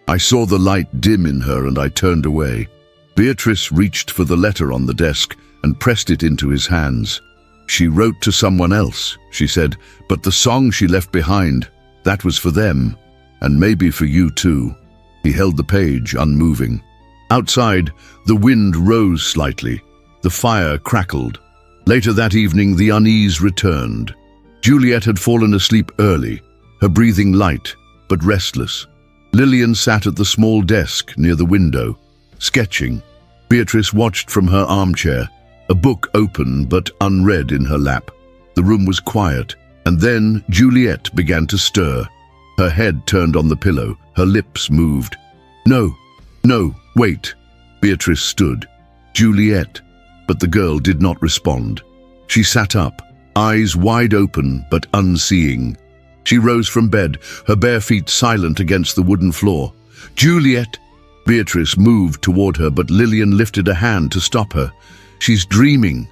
I saw the light dim in her and I turned away. Beatrice reached for the letter on the desk and pressed it into his hands. She wrote to someone else, she said, but the song she left behind, that was for them, and maybe for you too. He held the page, unmoving. Outside, the wind rose slightly. The fire crackled. Later that evening, the unease returned. Juliet had fallen asleep early, her breathing light, but restless. Lillian sat at the small desk near the window, sketching. Beatrice watched from her armchair, a book open but unread in her lap. The room was quiet, and then Juliet began to stir. Her head turned on the pillow, her lips moved. No, wait. Beatrice stood. Juliet. But the girl did not respond. She sat up, eyes wide open but unseeing. She rose from bed, her bare feet silent against the wooden floor. Juliet! Beatrice moved toward her, but Lillian lifted a hand to stop her. She's dreaming,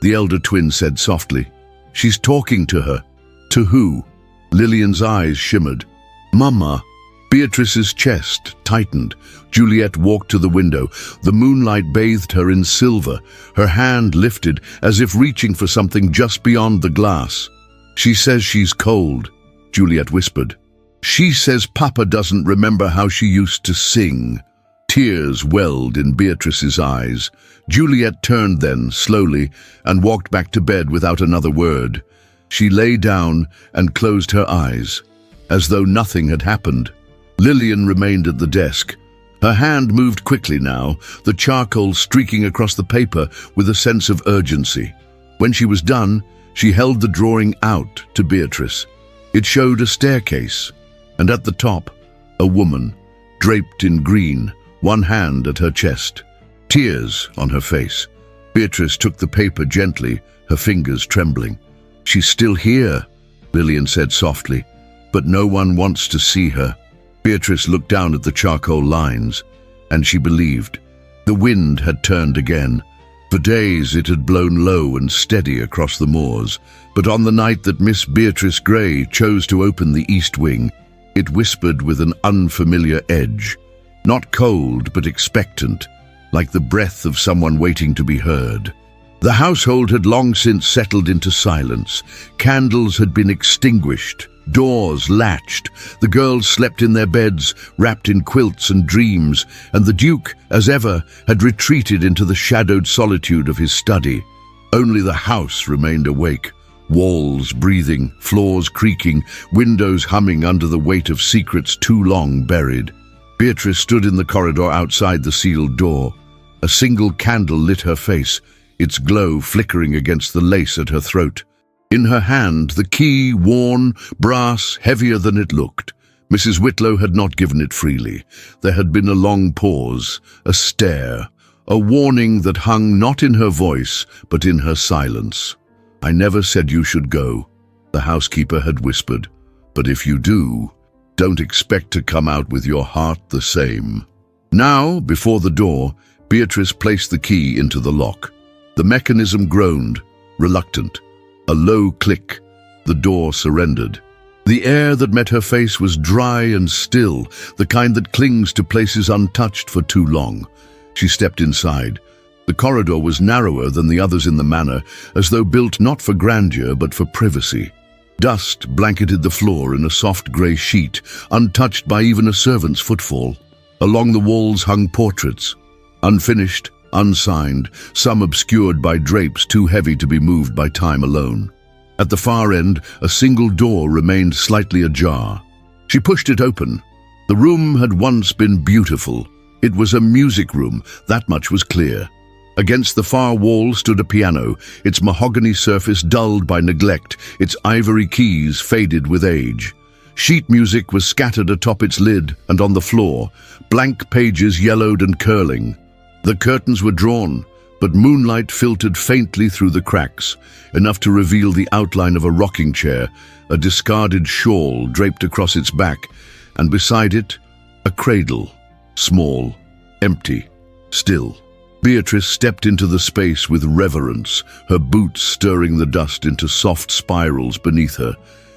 the elder twin said softly. She's talking to her. To who? Lillian's eyes shimmered. Mama. Beatrice's chest tightened. Juliet walked to the window. The moonlight bathed her in silver, her hand lifted as if reaching for something just beyond the glass. She says she's cold, Juliet whispered. She says Papa doesn't remember how she used to sing. Tears welled in Beatrice's eyes. Juliet turned then, slowly, and walked back to bed without another word. She lay down and closed her eyes, as though nothing had happened. Lillian remained at the desk. Her hand moved quickly now, the charcoal streaking across the paper with a sense of urgency. When she was done, she held the drawing out to Beatrice. It showed a staircase, and at the top, a woman, draped in green, one hand at her chest, tears on her face. Beatrice took the paper gently, her fingers trembling. She's still here, Lillian said softly, but no one wants to see her. Beatrice looked down at the charcoal lines, and she believed. The wind had turned again. For days it had blown low and steady across the moors, but on the night that Miss Beatrice Gray chose to open the east wing, it whispered with an unfamiliar edge. Not cold, but expectant, like the breath of someone waiting to be heard. The household had long since settled into silence. Candles had been extinguished, doors latched. The girls slept in their beds, wrapped in quilts and dreams, and the Duke, as ever, had retreated into the shadowed solitude of his study. Only the house remained awake, walls breathing, floors creaking, windows humming under the weight of secrets too long buried. Beatrice stood in the corridor outside the sealed door. A single candle lit her face, its glow flickering against the lace at her throat. In her hand, the key, worn, brass, heavier than it looked. Mrs. Whitlow had not given it freely. There had been a long pause, a stare, a warning that hung not in her voice, but in her silence. I never said you should go, the housekeeper had whispered. But if you do, don't expect to come out with your heart the same. Now, before the door, Beatrice placed the key into the lock. The mechanism groaned, reluctant. A low click. The door surrendered. The air that met her face was dry and still, the kind that clings to places untouched for too long. She stepped inside. The corridor was narrower than the others in the manor, as though built not for grandeur but for privacy. Dust blanketed the floor in a soft grey sheet, untouched by even a servant's footfall. Along the walls hung portraits, unfinished, unsigned, some obscured by drapes too heavy to be moved by time alone. At the far end, a single door remained slightly ajar. She pushed it open. The room had once been beautiful. It was a music room, that much was clear. Against the far wall stood a piano, its mahogany surface dulled by neglect, its ivory keys faded with age. Sheet music was scattered atop its lid and on the floor, blank pages yellowed and curling. The curtains were drawn, but moonlight filtered faintly through the cracks, enough to reveal the outline of a rocking chair, a discarded shawl draped across its back, and beside it, a cradle, small, empty, still. Beatrice stepped into the space with reverence, her boots stirring the dust into soft spirals beneath her.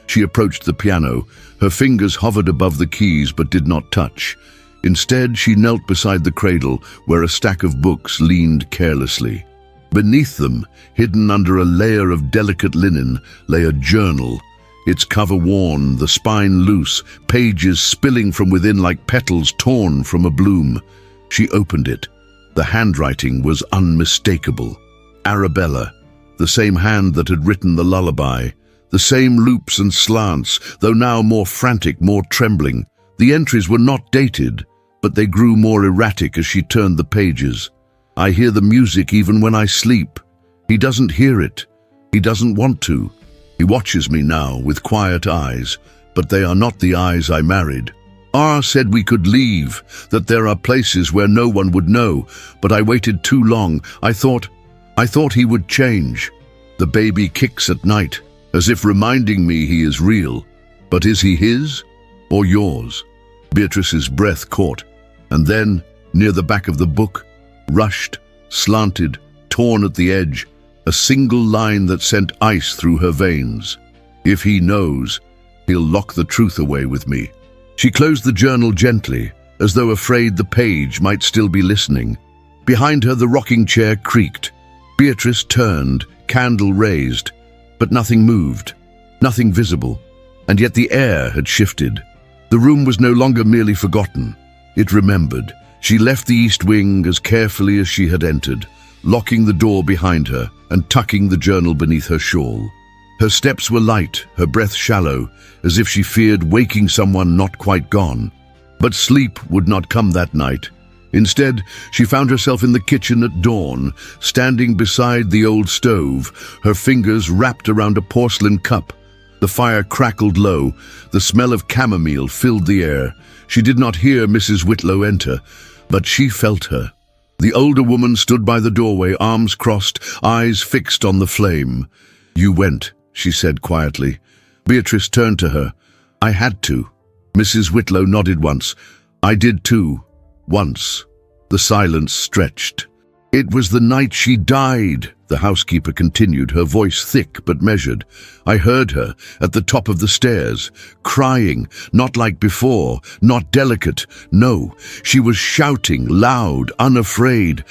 She approached the piano. Her fingers hovered above the keys but did not touch. Instead, she knelt beside the cradle, where a stack of books leaned carelessly. Beneath them, hidden under a layer of delicate linen, lay a journal, its cover worn, the spine loose, pages spilling from within like petals torn from a bloom. She opened it. The handwriting was unmistakable. Arabella, the same hand that had written the lullaby, the same loops and slants, though now more frantic, more trembling. The entries were not dated, but they grew more erratic as she turned the pages. I hear the music even when I sleep. He doesn't hear it. He doesn't want to. He watches me now with quiet eyes, but they are not the eyes I married. R said we could leave, that there are places where no one would know, but I waited too long. I thought he would change. The baby kicks at night, as if reminding me he is real. But is he his or yours? Beatrice's breath caught, and then, near the back of the book, rushed, slanted, torn at the edge, a single line that sent ice through her veins. If he knows, he'll lock the truth away with me. She closed the journal gently, as though afraid the page might still be listening. Behind her, the rocking chair creaked. Beatrice turned, candle raised, but nothing moved, nothing visible, and yet the air had shifted. The room was no longer merely forgotten. It remembered. She left the east wing as carefully as she had entered, locking the door behind her and tucking the journal beneath her shawl. Her steps were light, her breath shallow, as if she feared waking someone not quite gone. But sleep would not come that night. Instead, she found herself in the kitchen at dawn, standing beside the old stove, her fingers wrapped around a porcelain cup. The fire crackled low, the smell of chamomile filled the air. She did not hear Mrs. Whitlow enter, but she felt her. The older woman stood by the doorway, arms crossed, eyes fixed on the flame. "You went," she said quietly. Beatrice turned to her. "I had to." Mrs. Whitlow nodded once. "I did too. Once." The silence stretched. "It was the night she died," the housekeeper continued, her voice thick but measured. "I heard her at the top of the stairs, crying, not like before, not delicate. No, she was shouting, loud, unafraid.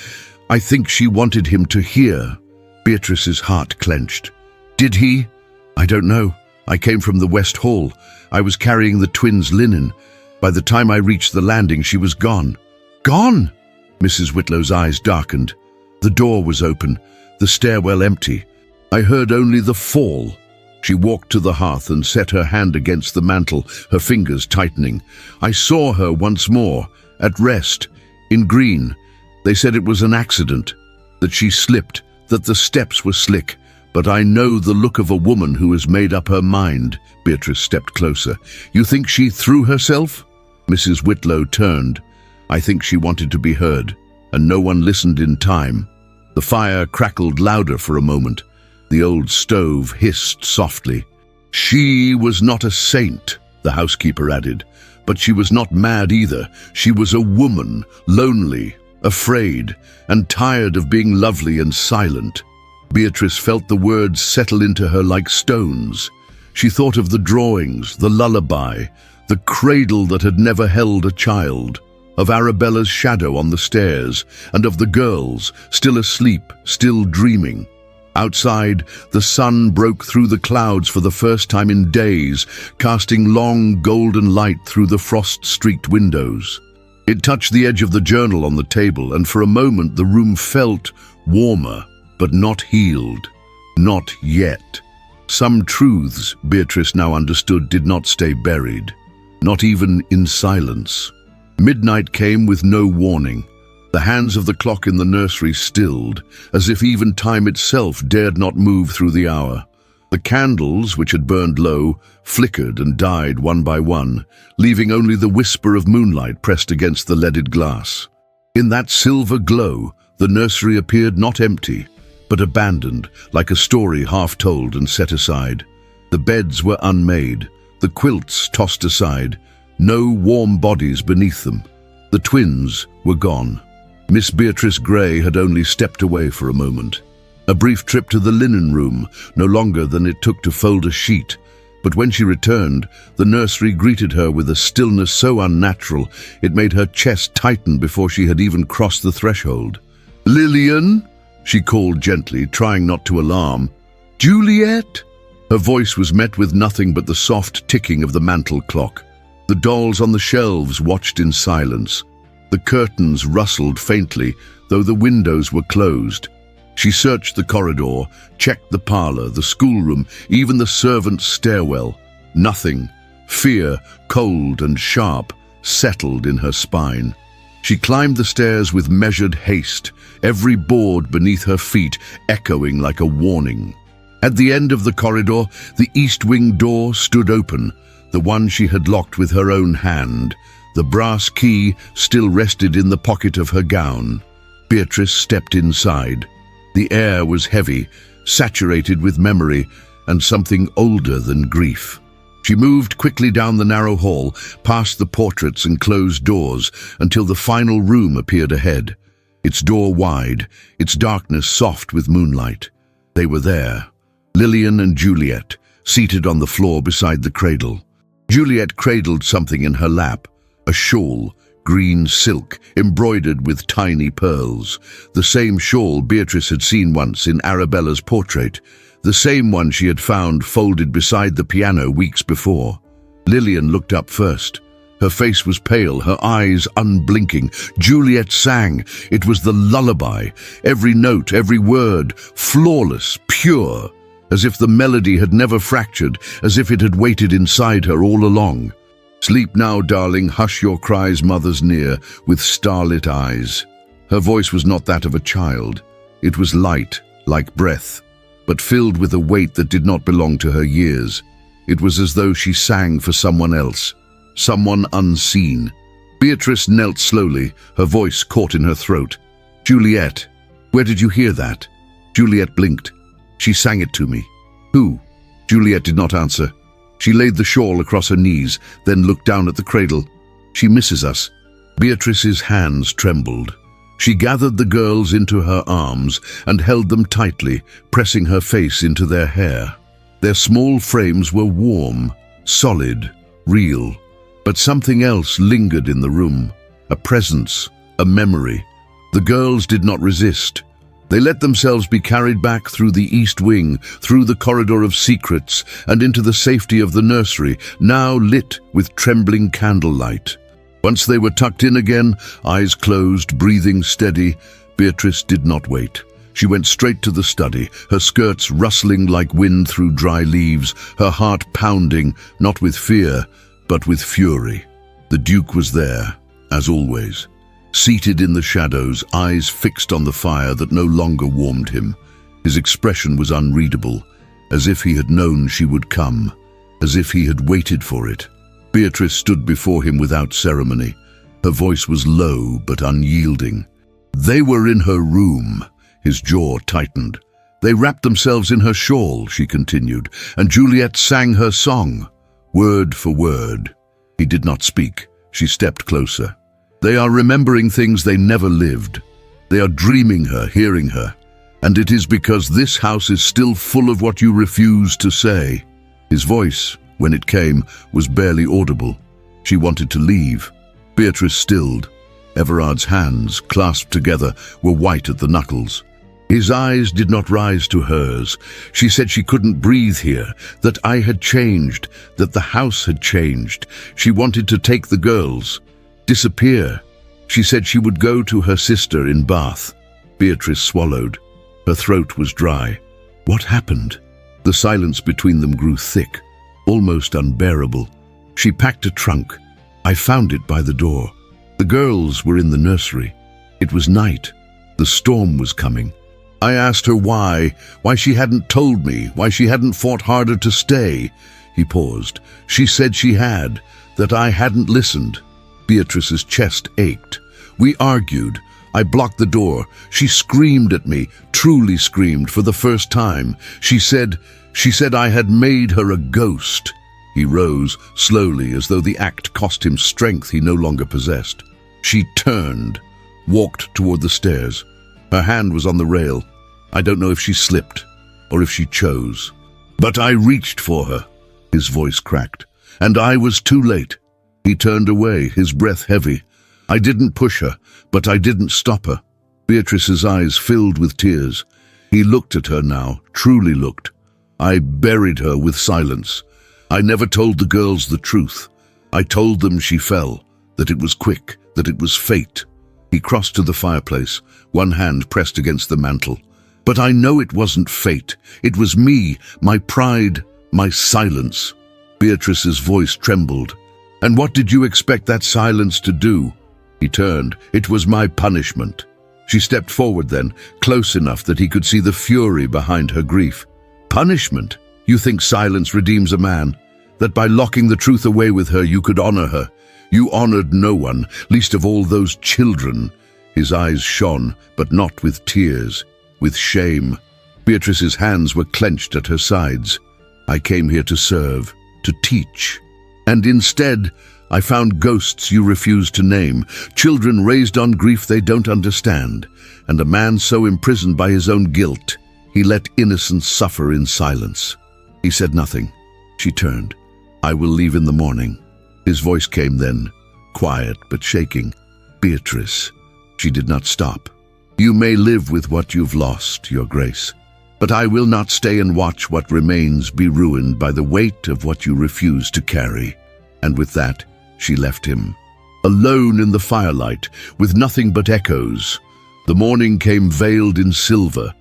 I think she wanted him to hear." Beatrice's heart clenched. "Did he?" "I don't know. I came from the West Hall. I was carrying the twins' linen. By the time I reached the landing, she was gone." "Gone?" Mrs. Whitlow's eyes darkened. The door was open, the stairwell empty. I heard only the fall. She walked to the hearth and set her hand against the mantel, her fingers tightening. I saw her once more, at rest, in green. They said it was an accident, that she slipped, that the steps were slick. But I know the look of a woman who has made up her mind. Beatrice stepped closer. "You think she threw herself?" Mrs. Whitlow turned. "I think she wanted to be heard, and no one listened in time." The fire crackled louder for a moment. The old stove hissed softly. "She was not a saint," the housekeeper added, "but she was not mad either. She was a woman, lonely, afraid, and tired of being lovely and silent." Beatrice felt the words settle into her like stones. She thought of the drawings, the lullaby, the cradle that had never held a child, of Arabella's shadow on the stairs, and of the girls, still asleep, still dreaming. Outside, the sun broke through the clouds for the first time in days, casting long golden light through the frost-streaked windows. It touched the edge of the journal on the table, and for a moment the room felt warmer, but not healed. Not yet. Some truths, Beatrice now understood, did not stay buried. Not even in silence. Midnight came with no warning. The hands of the clock in the nursery stilled, as if even time itself dared not move through the hour. The candles, which had burned low, flickered and died one by one, leaving only the whisper of moonlight pressed against the leaded glass. In that silver glow, The nursery appeared not empty, but abandoned, like a story half told and set aside. The beds were unmade, the quilts tossed aside, no warm bodies beneath them. The twins were gone. Miss Beatrice Gray had only stepped away for a moment. A brief trip to the linen room, no longer than it took to fold a sheet. But when she returned, the nursery greeted her with a stillness so unnatural it made her chest tighten before she had even crossed the threshold. "Lillian?" she called gently, trying not to alarm. "Juliet?" Her voice was met with nothing but the soft ticking of the mantel clock. The dolls on the shelves watched in silence. The curtains rustled faintly, though the windows were closed. She searched the corridor, checked the parlor, the schoolroom, even the servants' stairwell. Nothing. Fear, cold and sharp, settled in her spine. She climbed the stairs with measured haste, every board beneath her feet echoing like a warning. At the end of the corridor, the east wing door stood open, the one she had locked with her own hand. The brass key still rested in the pocket of her gown. Beatrice stepped inside. The air was heavy, saturated with memory and something older than grief. She moved quickly down the narrow hall, past the portraits and closed doors, until the final room appeared ahead. Its door wide, its darkness soft with moonlight. They were there, Lillian and Juliet, seated on the floor beside the cradle. Juliet cradled something in her lap, a shawl, green silk, embroidered with tiny pearls. The same shawl Beatrice had seen once in Arabella's portrait, the same one she had found folded beside the piano weeks before. Lillian looked up first. Her face was pale, her eyes unblinking. Juliet sang. It was the lullaby. Every note, every word, flawless, pure, as if the melody had never fractured, as if it had waited inside her all along. "Sleep now, darling, hush your cries, mother's near, with starlit eyes." Her voice was not that of a child. It was light, like breath, but filled with a weight that did not belong to her years. It was as though she sang for someone else, someone unseen. Beatrice knelt slowly, her voice caught in her throat. "Juliet, where did you hear that?" Juliet blinked. "She sang it to me." "Who?" Juliet did not answer. She laid the shawl across her knees, then looked down at the cradle. "She misses us." Beatrice's hands trembled. She gathered the girls into her arms and held them tightly, pressing her face into their hair. Their small frames were warm, solid, real. But something else lingered in the room, a presence, a memory. The girls did not resist. They let themselves be carried back through the east wing, through the corridor of secrets, and into the safety of the nursery, now lit with trembling candlelight. Once they were tucked in again, eyes closed, breathing steady, Beatrice did not wait. She went straight to the study, her skirts rustling like wind through dry leaves, her heart pounding, not with fear, but with fury. The Duke was there, as always. Seated in the shadows, eyes fixed on the fire that no longer warmed him. His expression was unreadable, as if he had known she would come, as if he had waited for it. Beatrice stood before him without ceremony. Her voice was low but unyielding. They were in her room. His jaw tightened. They wrapped themselves in her shawl, she continued, and Juliet sang her song, word for word. He did not speak. She stepped closer. They are remembering things they never lived. They are dreaming her, hearing her. And it is because this house is still full of what you refuse to say. His voice, when it came, was barely audible. She wanted to leave. Beatrice stilled. Everard's hands, clasped together, were white at the knuckles. His eyes did not rise to hers. She said she couldn't breathe here, that I had changed, that the house had changed. She wanted to take the girls, disappear. She said she would go to her sister in Bath. Beatrice swallowed. Her throat was dry. What happened? The silence between them grew thick, almost unbearable. She packed a trunk. I found it by the door. The girls were in the nursery. It was night. The storm was coming. I asked her why she hadn't told me, why she hadn't fought harder to stay. He paused. She said she had, that I hadn't listened. Beatrice's chest ached. We argued. I blocked the door. She screamed at me, truly screamed for the first time. She said I had made her a ghost. He rose slowly as though the act cost him strength he no longer possessed. She turned, walked toward the stairs. Her hand was on the rail. I don't know if she slipped or if she chose. But I reached for her. His voice cracked. And I was too late. He turned away, his breath heavy. I didn't push her, but I didn't stop her. Beatrice's eyes filled with tears. He looked at her now, truly looked. I buried her with silence. I never told the girls the truth. I told them she fell, that it was quick, that it was fate. He crossed to the fireplace, one hand pressed against the mantel. But I know it wasn't fate. It was me, my pride, my silence. Beatrice's voice trembled. And what did you expect that silence to do? He turned. It was my punishment. She stepped forward then, close enough that he could see the fury behind her grief. Punishment? You think silence redeems a man? That by locking the truth away with her you could honor her? You honored no one, least of all those children. His eyes shone, but not with tears, with shame. Beatrice's hands were clenched at her sides. I came here to serve, to teach. And instead, I found ghosts you refuse to name, children raised on grief they don't understand, and a man so imprisoned by his own guilt, he let innocence suffer in silence. He said nothing. She turned. I will leave in the morning. His voice came then, quiet but shaking. Beatrice. She did not stop. You may live with what you've lost, Your Grace, but I will not stay and watch what remains be ruined by the weight of what you refuse to carry. And with that, she left him, alone in the firelight, with nothing but echoes. The morning came veiled in silver.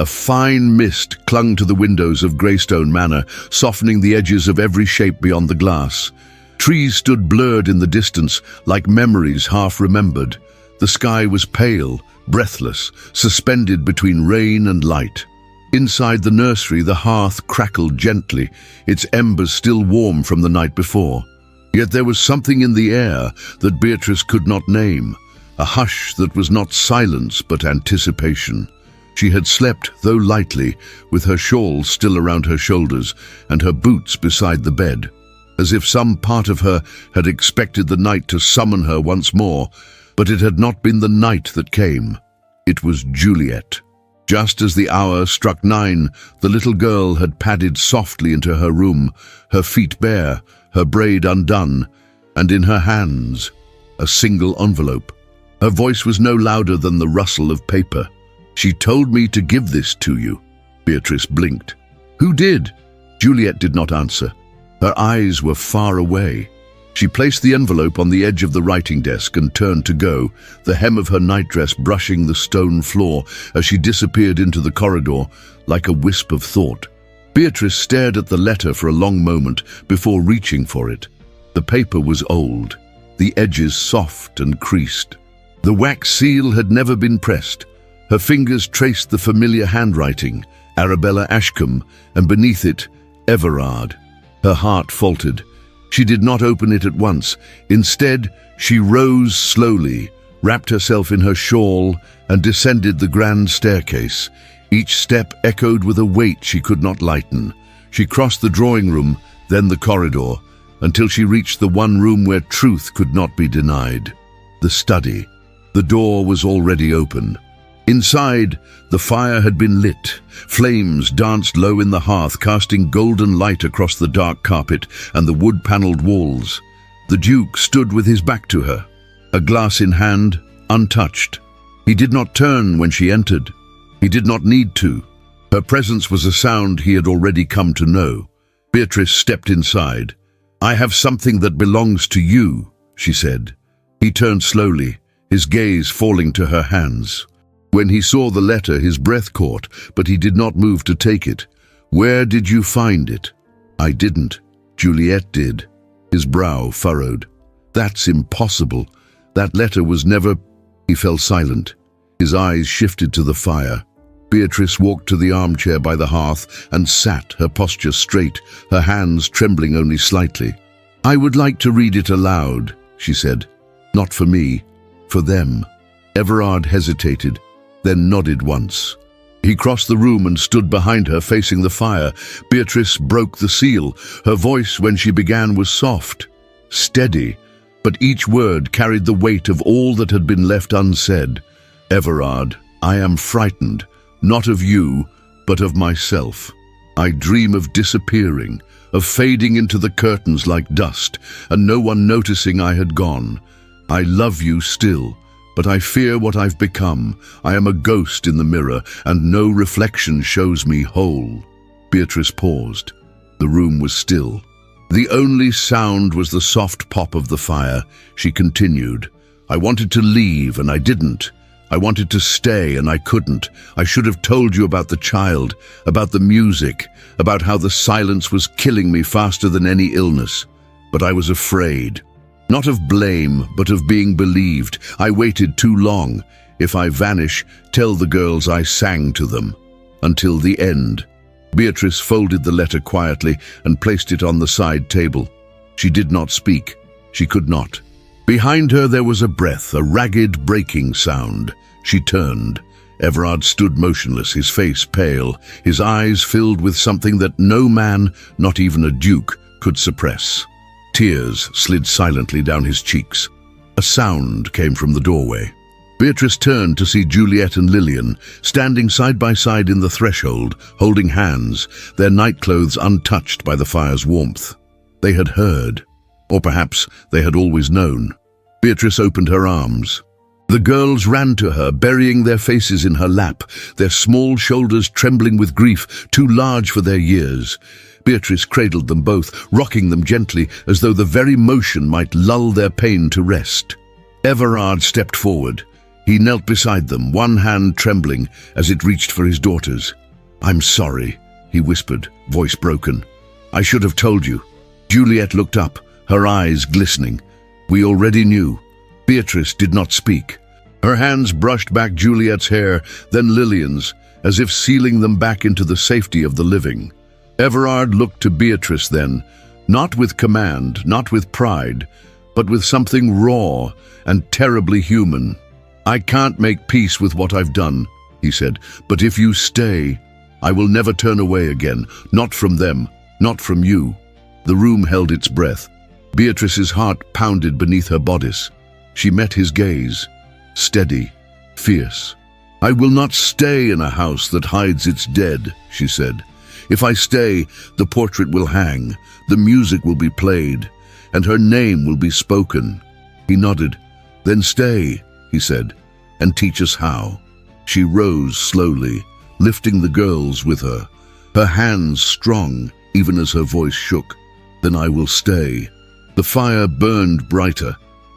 A fine mist clung to the windows of Greystone Manor, softening the edges of every shape beyond the glass. Trees stood blurred in the distance, like memories half remembered. The sky was pale, breathless, suspended between rain and light. Inside the nursery, the hearth crackled gently, its embers still warm from the night before. Yet there was something in the air that Beatrice could not name, a hush that was not silence but anticipation. She had slept, though lightly, with her shawl still around her shoulders and her boots beside the bed, as if some part of her had expected the night to summon her once more, but it had not been the night that came. It was Juliet. Just as the hour struck 9, the little girl had padded softly into her room, her feet bare, her braid undone, and in her hands, a single envelope. Her voice was no louder than the rustle of paper. She told me to give this to you. Beatrice blinked. Who did? Juliet did not answer. Her eyes were far away. She placed the envelope on the edge of the writing desk and turned to go, the hem of her nightdress brushing the stone floor as she disappeared into the corridor like a wisp of thought. Beatrice stared at the letter for a long moment before reaching for it. The paper was old, the edges soft and creased. The wax seal had never been pressed. Her fingers traced the familiar handwriting, Arabella Ashcombe, and beneath it, Everard. Her heart faltered. She did not open it at once. Instead, she rose slowly, wrapped herself in her shawl, and descended the grand staircase. Each step echoed with a weight she could not lighten. She crossed the drawing room, then the corridor, until she reached the one room where truth could not be denied. The study. The door was already open. Inside, the fire had been lit. Flames danced low in the hearth, casting golden light across the dark carpet and the wood-paneled walls. The Duke stood with his back to her, a glass in hand, untouched. He did not turn when she entered. He did not need to. Her presence was a sound he had already come to know. Beatrice stepped inside. I have something that belongs to you, she said. He turned slowly, his gaze falling to her hands. When he saw the letter, his breath caught, but he did not move to take it. Where did you find it? I didn't. Juliet did. His brow furrowed. That's impossible. That letter was never... He fell silent. His eyes shifted to the fire. Beatrice walked to the armchair by the hearth and sat, her posture straight, her hands trembling only slightly. I would like to read it aloud, she said. Not for me, for them. Everard hesitated, then nodded once. He crossed the room and stood behind her, facing the fire. Beatrice broke the seal. Her voice, when she began, was soft, steady, but each word carried the weight of all that had been left unsaid. Everard, I am frightened, not of you, but of myself. I dream of disappearing, of fading into the curtains like dust, and no one noticing I had gone. I love you still, but I fear what I've become. I am a ghost in the mirror, and no reflection shows me whole. Beatrice paused. The room was still. The only sound was the soft pop of the fire. She continued, I wanted to leave, and I didn't. I wanted to stay, and I couldn't. I should have told you about the child, about the music, about how the silence was killing me faster than any illness. But I was afraid. Not of blame, but of being believed. I waited too long. If I vanish, tell the girls I sang to them. Until the end. Beatrice folded the letter quietly and placed it on the side table. She did not speak. She could not. Behind her there was a breath, a ragged breaking sound. She turned. Everard stood motionless, his face pale, his eyes filled with something that no man, not even a duke, could suppress. Tears slid silently down his cheeks. A sound came from the doorway. Beatrice turned to see Juliet and Lillian, standing side by side in the threshold, holding hands, their nightclothes untouched by the fire's warmth. They had heard, or perhaps they had always known. Beatrice opened her arms. The girls ran to her, burying their faces in her lap, their small shoulders trembling with grief, too large for their years. Beatrice cradled them both, rocking them gently, as though the very motion might lull their pain to rest. Everard stepped forward. He knelt beside them, one hand trembling as it reached for his daughter's. I'm sorry, he whispered, voice broken. I should have told you. Juliet looked up, her eyes glistening. We already knew. Beatrice did not speak. Her hands brushed back Juliet's hair, then Lillian's, as if sealing them back into the safety of the living. Everard looked to Beatrice then, not with command, not with pride, but with something raw and terribly human. I can't make peace with what I've done, he said, but if you stay, I will never turn away again, not from them, not from you. The room held its breath. Beatrice's heart pounded beneath her bodice. She met his gaze, steady, fierce. I will not stay in a house that hides its dead, she said. If I stay, the portrait will hang, the music will be played, and her name will be spoken. He nodded. Then stay, he said, and teach us how. She rose slowly, lifting the girls with her, her hands strong, even as her voice shook. Then I will stay. The fire burned brighter,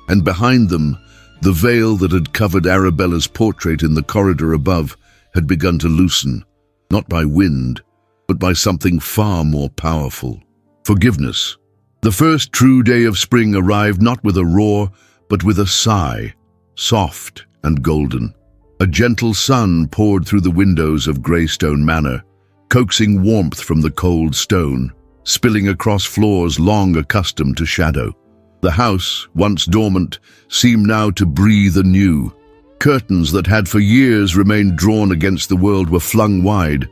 and behind them, the veil that had covered Arabella's portrait in the corridor above had begun to loosen, not by wind, but by something far more powerful. Forgiveness. The first true day of spring arrived not with a roar, but with a sigh, soft and golden. A gentle sun poured through the windows of Greystone Manor, coaxing warmth from the cold stone, spilling across floors long accustomed to shadow. The house, once dormant, seemed now to breathe anew. Curtains that had for years remained drawn against the world were flung wide,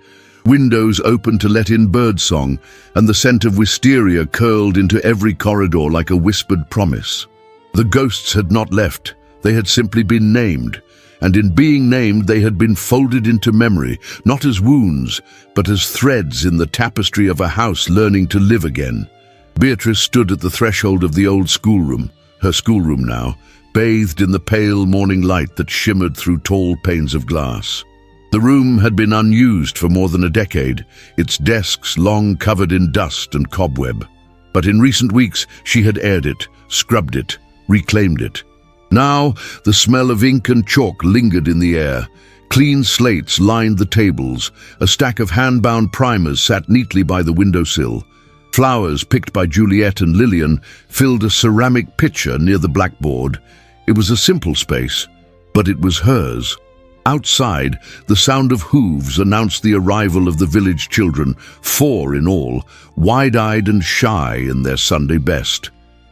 windows opened to let in birdsong, and the scent of wisteria curled into every corridor like a whispered promise. The ghosts had not left, they had simply been named, and in being named they had been folded into memory, not as wounds, but as threads in the tapestry of a house learning to live again. Beatrice stood at the threshold of the old schoolroom, her schoolroom now, bathed in the pale morning light that shimmered through tall panes of glass. The room had been unused for more than a decade, its desks long covered in dust and cobweb. But in recent weeks she had aired it, scrubbed it, reclaimed it. Now the smell of ink and chalk lingered in the air. Clean slates lined the tables, a stack of hand-bound primers sat neatly by the windowsill. Flowers picked by Juliet and Lillian filled a ceramic pitcher near the blackboard. It was a simple space, but it was hers. Outside, the sound of hooves announced the arrival of the village children, 4 in all, wide-eyed and shy in their Sunday best.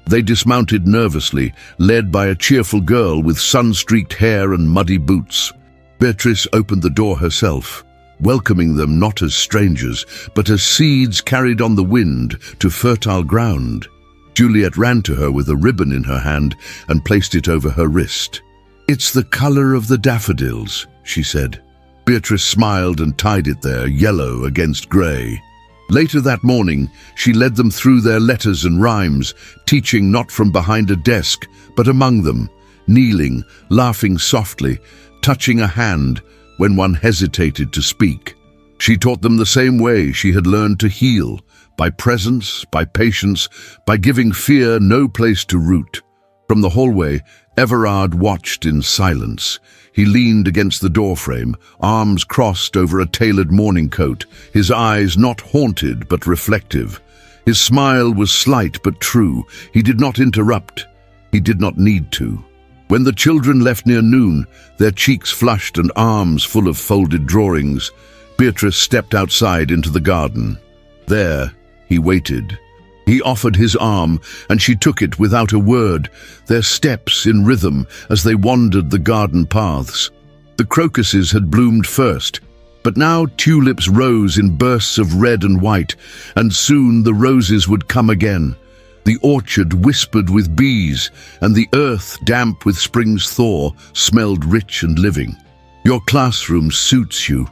They dismounted nervously, led by a cheerful girl with sun-streaked hair and muddy boots. Beatrice opened the door herself, welcoming them not as strangers, but as seeds carried on the wind to fertile ground. Juliet ran to her with a ribbon in her hand and placed it over her wrist. "It's the color of the daffodils," she said. Beatrice smiled and tied it there, yellow against grey. Later that morning, she led them through their letters and rhymes, teaching not from behind a desk, but among them, kneeling, laughing softly, touching a hand when one hesitated to speak. She taught them the same way she had learned to heal, by presence, by patience, by giving fear no place to root. From the hallway, Everard watched in silence. He leaned against the doorframe, arms crossed over a tailored morning coat, his eyes not haunted but reflective. His smile was slight but true. He did not interrupt. He did not need to. When the children left near noon, their cheeks flushed and arms full of folded drawings, Beatrice stepped outside into the garden. There, he waited. He offered his arm, and she took it without a word, their steps in rhythm as they wandered the garden paths. The crocuses had bloomed first, but now tulips rose in bursts of red and white, and soon the roses would come again. The orchard whispered with bees, and the earth, damp with spring's thaw, smelled rich and living. "Your classroom suits you,"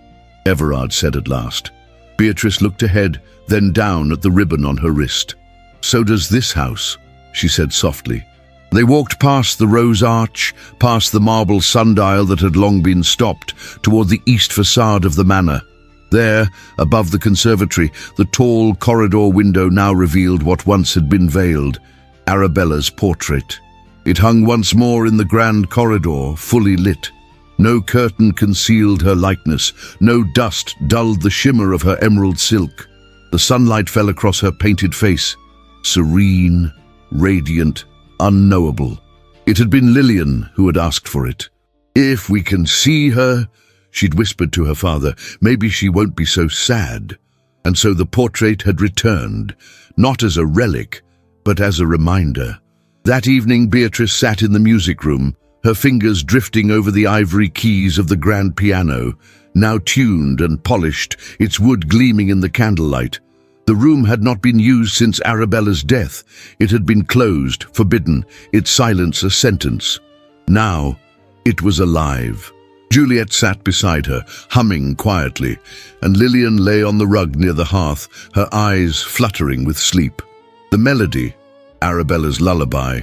Everard said at last. Beatrice looked ahead, then down at the ribbon on her wrist. "So does this house," she said softly. They walked past the rose arch, past the marble sundial that had long been stopped, toward the east facade of the manor. There, above the conservatory, the tall corridor window now revealed what once had been veiled, Arabella's portrait. It hung once more in the grand corridor, fully lit. No curtain concealed her likeness, no dust dulled the shimmer of her emerald silk. The sunlight fell across her painted face, serene, radiant, unknowable. It had been Lillian who had asked for it. "If we can see her," she'd whispered to her father, "maybe she won't be so sad." And so the portrait had returned, not as a relic, but as a reminder. That evening Beatrice sat in the music room, her fingers drifting over the ivory keys of the grand piano, now tuned and polished, its wood gleaming in the candlelight. The room had not been used since Arabella's death. It had been closed, forbidden, its silence a sentence. Now, it was alive. Juliet sat beside her, humming quietly, and Lillian lay on the rug near the hearth, her eyes fluttering with sleep. The melody, Arabella's lullaby,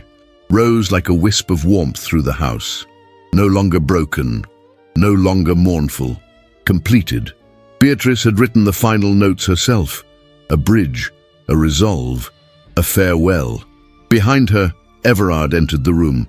rose like a wisp of warmth through the house. No longer broken, no longer mournful, completed. Beatrice had written the final notes herself. A bridge, a resolve, a farewell. Behind her, Everard entered the room.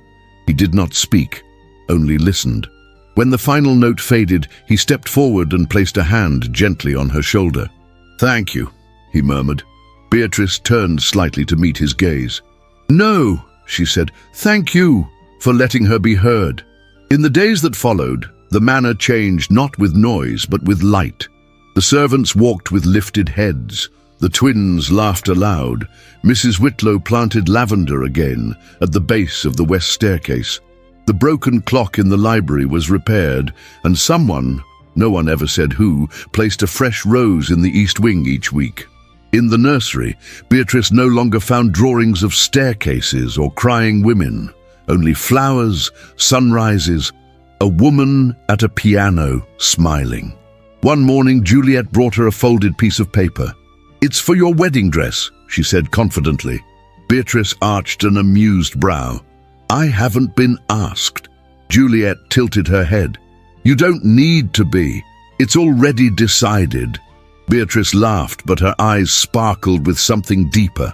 He did not speak, only listened. When the final note faded, he stepped forward and placed a hand gently on her shoulder. "Thank you," he murmured. Beatrice turned slightly to meet his gaze. "No," she said, "thank you for letting her be heard." In the days that followed, the manor changed not with noise but with light. The servants walked with lifted heads. The twins laughed aloud. Mrs. Whitlow planted lavender again at the base of the west staircase. The broken clock in the library was repaired, and someone, no one ever said who, placed a fresh rose in the east wing each week. In the nursery, Beatrice no longer found drawings of staircases or crying women, only flowers, sunrises, a woman at a piano smiling. One morning, Juliet brought her a folded piece of paper. "It's for your wedding dress," she said confidently. Beatrice arched an amused brow. "I haven't been asked." Juliet tilted her head. "You don't need to be. It's already decided." Beatrice laughed, but her eyes sparkled with something deeper.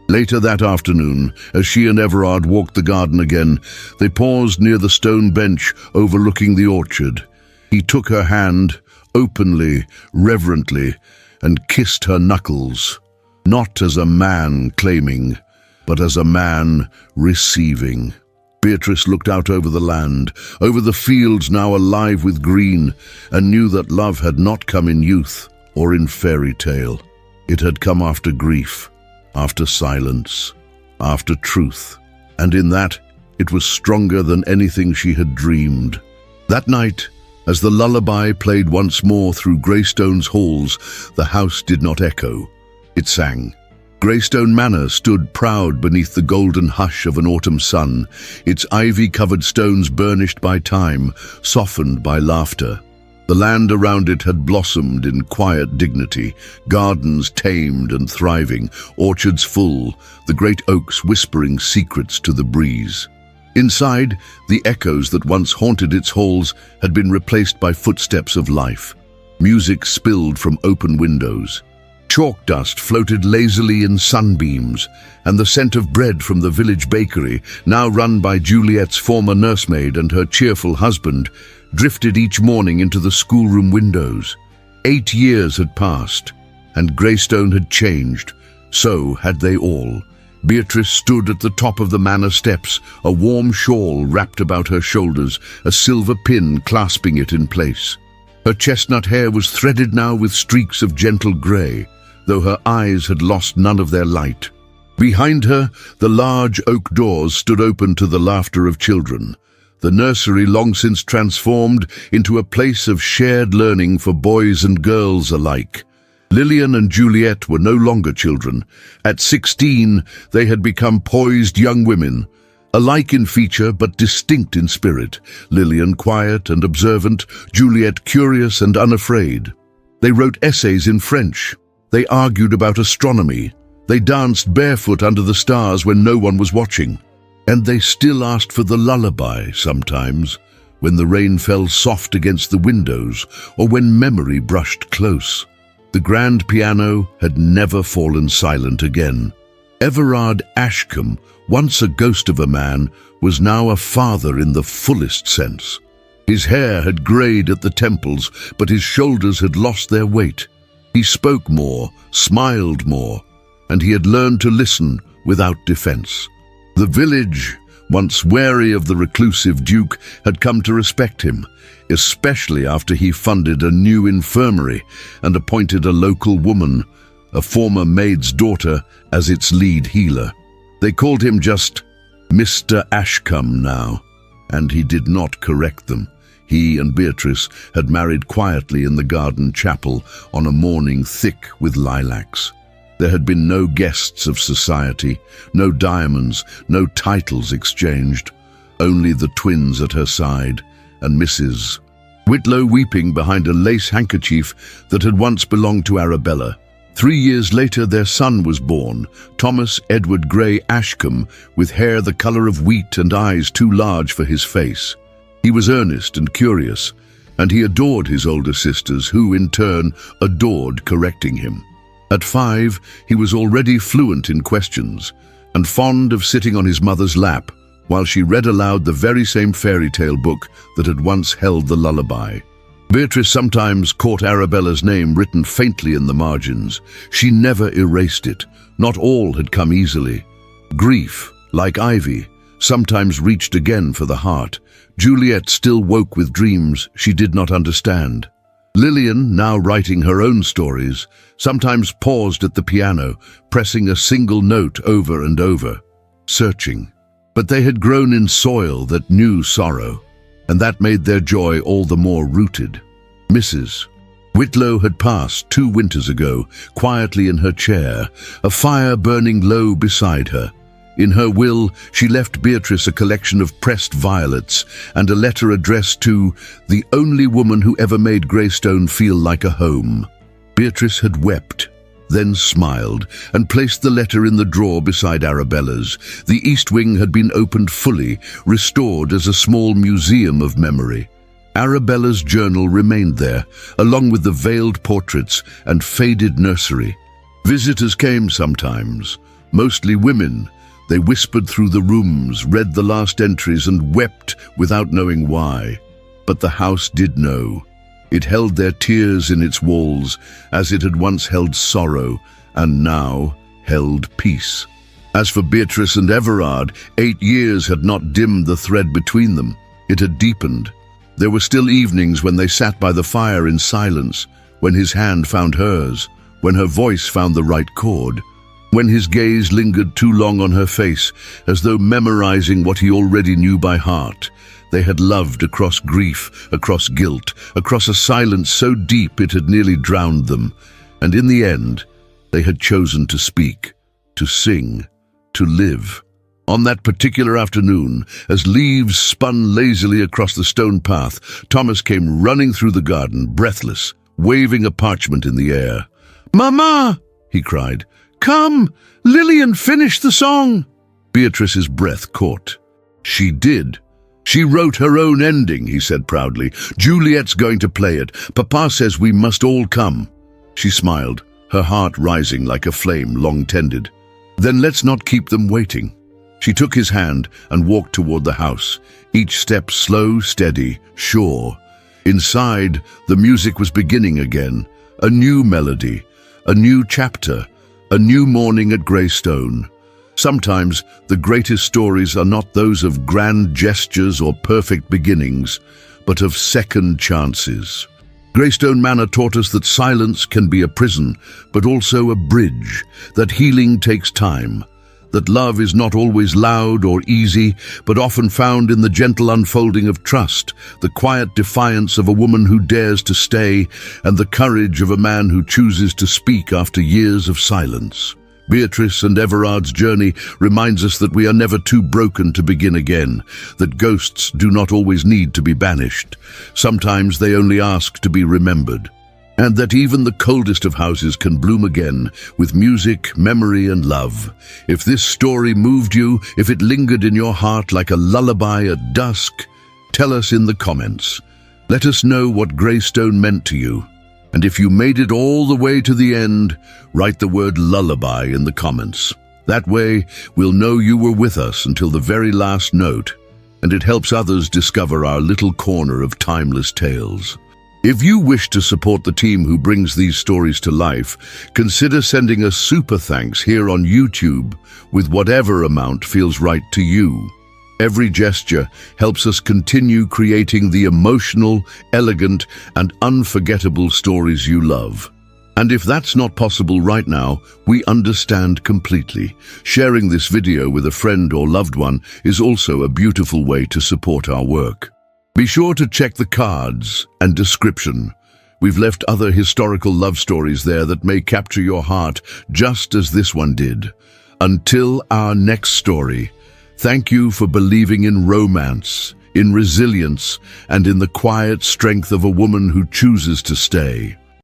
Later that afternoon, as she and Everard walked the garden again, they paused near the stone bench overlooking the orchard. He took her hand, openly, reverently, and kissed her knuckles, not as a man claiming, but as a man receiving. Beatrice looked out over the land, over the fields now alive with green, and knew that love had not come in youth or in fairy tale. It had come after grief, after silence, after truth, and in that, it was stronger than anything she had dreamed. That night, as the lullaby played once more through Greystone's halls, the house did not echo. It sang. Greystone Manor stood proud beneath the golden hush of an autumn sun, its ivy-covered stones burnished by time, softened by laughter. The land around it had blossomed in quiet dignity, gardens tamed and thriving, orchards full, the great oaks whispering secrets to the breeze. Inside, the echoes that once haunted its halls had been replaced by footsteps of life. Music spilled from open windows. Chalk dust floated lazily in sunbeams, and the scent of bread from the village bakery, now run by Juliet's former nursemaid and her cheerful husband, drifted each morning into the schoolroom windows. 8 years had passed, and Greystone had changed. So had they all. Beatrice stood at the top of the manor steps, a warm shawl wrapped about her shoulders, a silver pin clasping it in place. Her chestnut hair was threaded now with streaks of gentle grey, though her eyes had lost none of their light. Behind her, the large oak doors stood open to the laughter of children. The nursery long since transformed into a place of shared learning for boys and girls alike. Lillian and Juliet were no longer children. At 16, they had become poised young women, alike in feature but distinct in spirit. Lillian quiet and observant, Juliet curious and unafraid. They wrote essays in French. They argued about astronomy. They danced barefoot under the stars when no one was watching. And they still asked for the lullaby sometimes, when the rain fell soft against the windows or when memory brushed close. The grand piano had never fallen silent again. Everard Ashcombe, once a ghost of a man, was now a father in the fullest sense. His hair had greyed at the temples, but his shoulders had lost their weight. He spoke more, smiled more, and he had learned to listen without defense. The village, once wary of the reclusive Duke, had come to respect him, especially after he funded a new infirmary and appointed a local woman, a former maid's daughter, as its lead healer. They called him just Mr. Ashcombe now, and he did not correct them. He and Beatrice had married quietly in the garden chapel on a morning thick with lilacs. There had been no guests of society, no diamonds, no titles exchanged, only the twins at her side and Mrs. Whitlow weeping behind a lace handkerchief that had once belonged to Arabella. 3 years later their son was born, Thomas Edward Grey Ashcombe, with hair the colour of wheat and eyes too large for his face. He was earnest and curious, and he adored his older sisters, who in turn adored correcting him. At 5, he was already fluent in questions, and fond of sitting on his mother's lap while she read aloud the very same fairy tale book that had once held the lullaby. Beatrice sometimes caught Arabella's name written faintly in the margins. She never erased it. Not all had come easily. Grief, like ivy, sometimes reached again for the heart. Juliet still woke with dreams she did not understand. Lillian, now writing her own stories, sometimes paused at the piano, pressing a single note over and over, searching. But they had grown in soil that knew sorrow, and that made their joy all the more rooted. Mrs. Whitlow had passed 2 winters ago, quietly in her chair, a fire burning low beside her. In her will, she left Beatrice a collection of pressed violets and a letter addressed to the only woman who ever made Greystone feel like a home. Beatrice had wept, then smiled, and placed the letter in the drawer beside Arabella's. The east wing had been opened fully, restored as a small museum of memory. Arabella's journal remained there, along with the veiled portraits and faded nursery. Visitors came sometimes, mostly women. They whispered through the rooms, read the last entries, and wept without knowing why. But the house did know. It held their tears in its walls, as it had once held sorrow, and now held peace. As for Beatrice and Everard, 8 years had not dimmed the thread between them. It had deepened. There were still evenings when they sat by the fire in silence, when his hand found hers, when her voice found the right chord. when his gaze lingered too long on her face, as though memorizing what he already knew by heart. They had loved across grief, across guilt, across a silence so deep it had nearly drowned them. And in the end, they had chosen to speak, to sing, to live. On that particular afternoon, as leaves spun lazily across the stone path, Thomas came running through the garden, breathless, waving a parchment in the air. "Mama!" he cried. "Come! Lillian finished the song!" Beatrice's breath caught. "She did. She wrote her own ending," he said proudly. "Juliet's going to play it. Papa says we must all come." She smiled, her heart rising like a flame long tended. "Then let's not keep them waiting." She took his hand and walked toward the house, each step slow, steady, sure. Inside, the music was beginning again, a new melody, a new chapter, a new morning at Greystone. Sometimes the greatest stories are not those of grand gestures or perfect beginnings, but of second chances. Greystone Manor taught us that silence can be a prison, but also a bridge, that healing takes time, that love is not always loud or easy, but often found in the gentle unfolding of trust, the quiet defiance of a woman who dares to stay, and the courage of a man who chooses to speak after years of silence. Beatrice and Everard's journey reminds us that we are never too broken to begin again, that ghosts do not always need to be banished. Sometimes they only ask to be remembered. And that even the coldest of houses can bloom again with music, memory, and love. If this story moved you, if it lingered in your heart like a lullaby at dusk, tell us in the comments. Let us know what Greystone meant to you. And if you made it all the way to the end, write the word lullaby in the comments. That way, we'll know you were with us until the very last note, and it helps others discover our little corner of timeless tales. If you wish to support the team who brings these stories to life, consider sending us super thanks here on YouTube with whatever amount feels right to you. Every gesture helps us continue creating the emotional, elegant, and unforgettable stories you love. And if that's not possible right now, we understand completely. Sharing this video with a friend or loved one is also a beautiful way to support our work. Be sure to check the cards and description. We've left other historical love stories there that may capture your heart just as this one did. Until our next story, thank you for believing in romance, in resilience, and in the quiet strength of a woman who chooses to stay.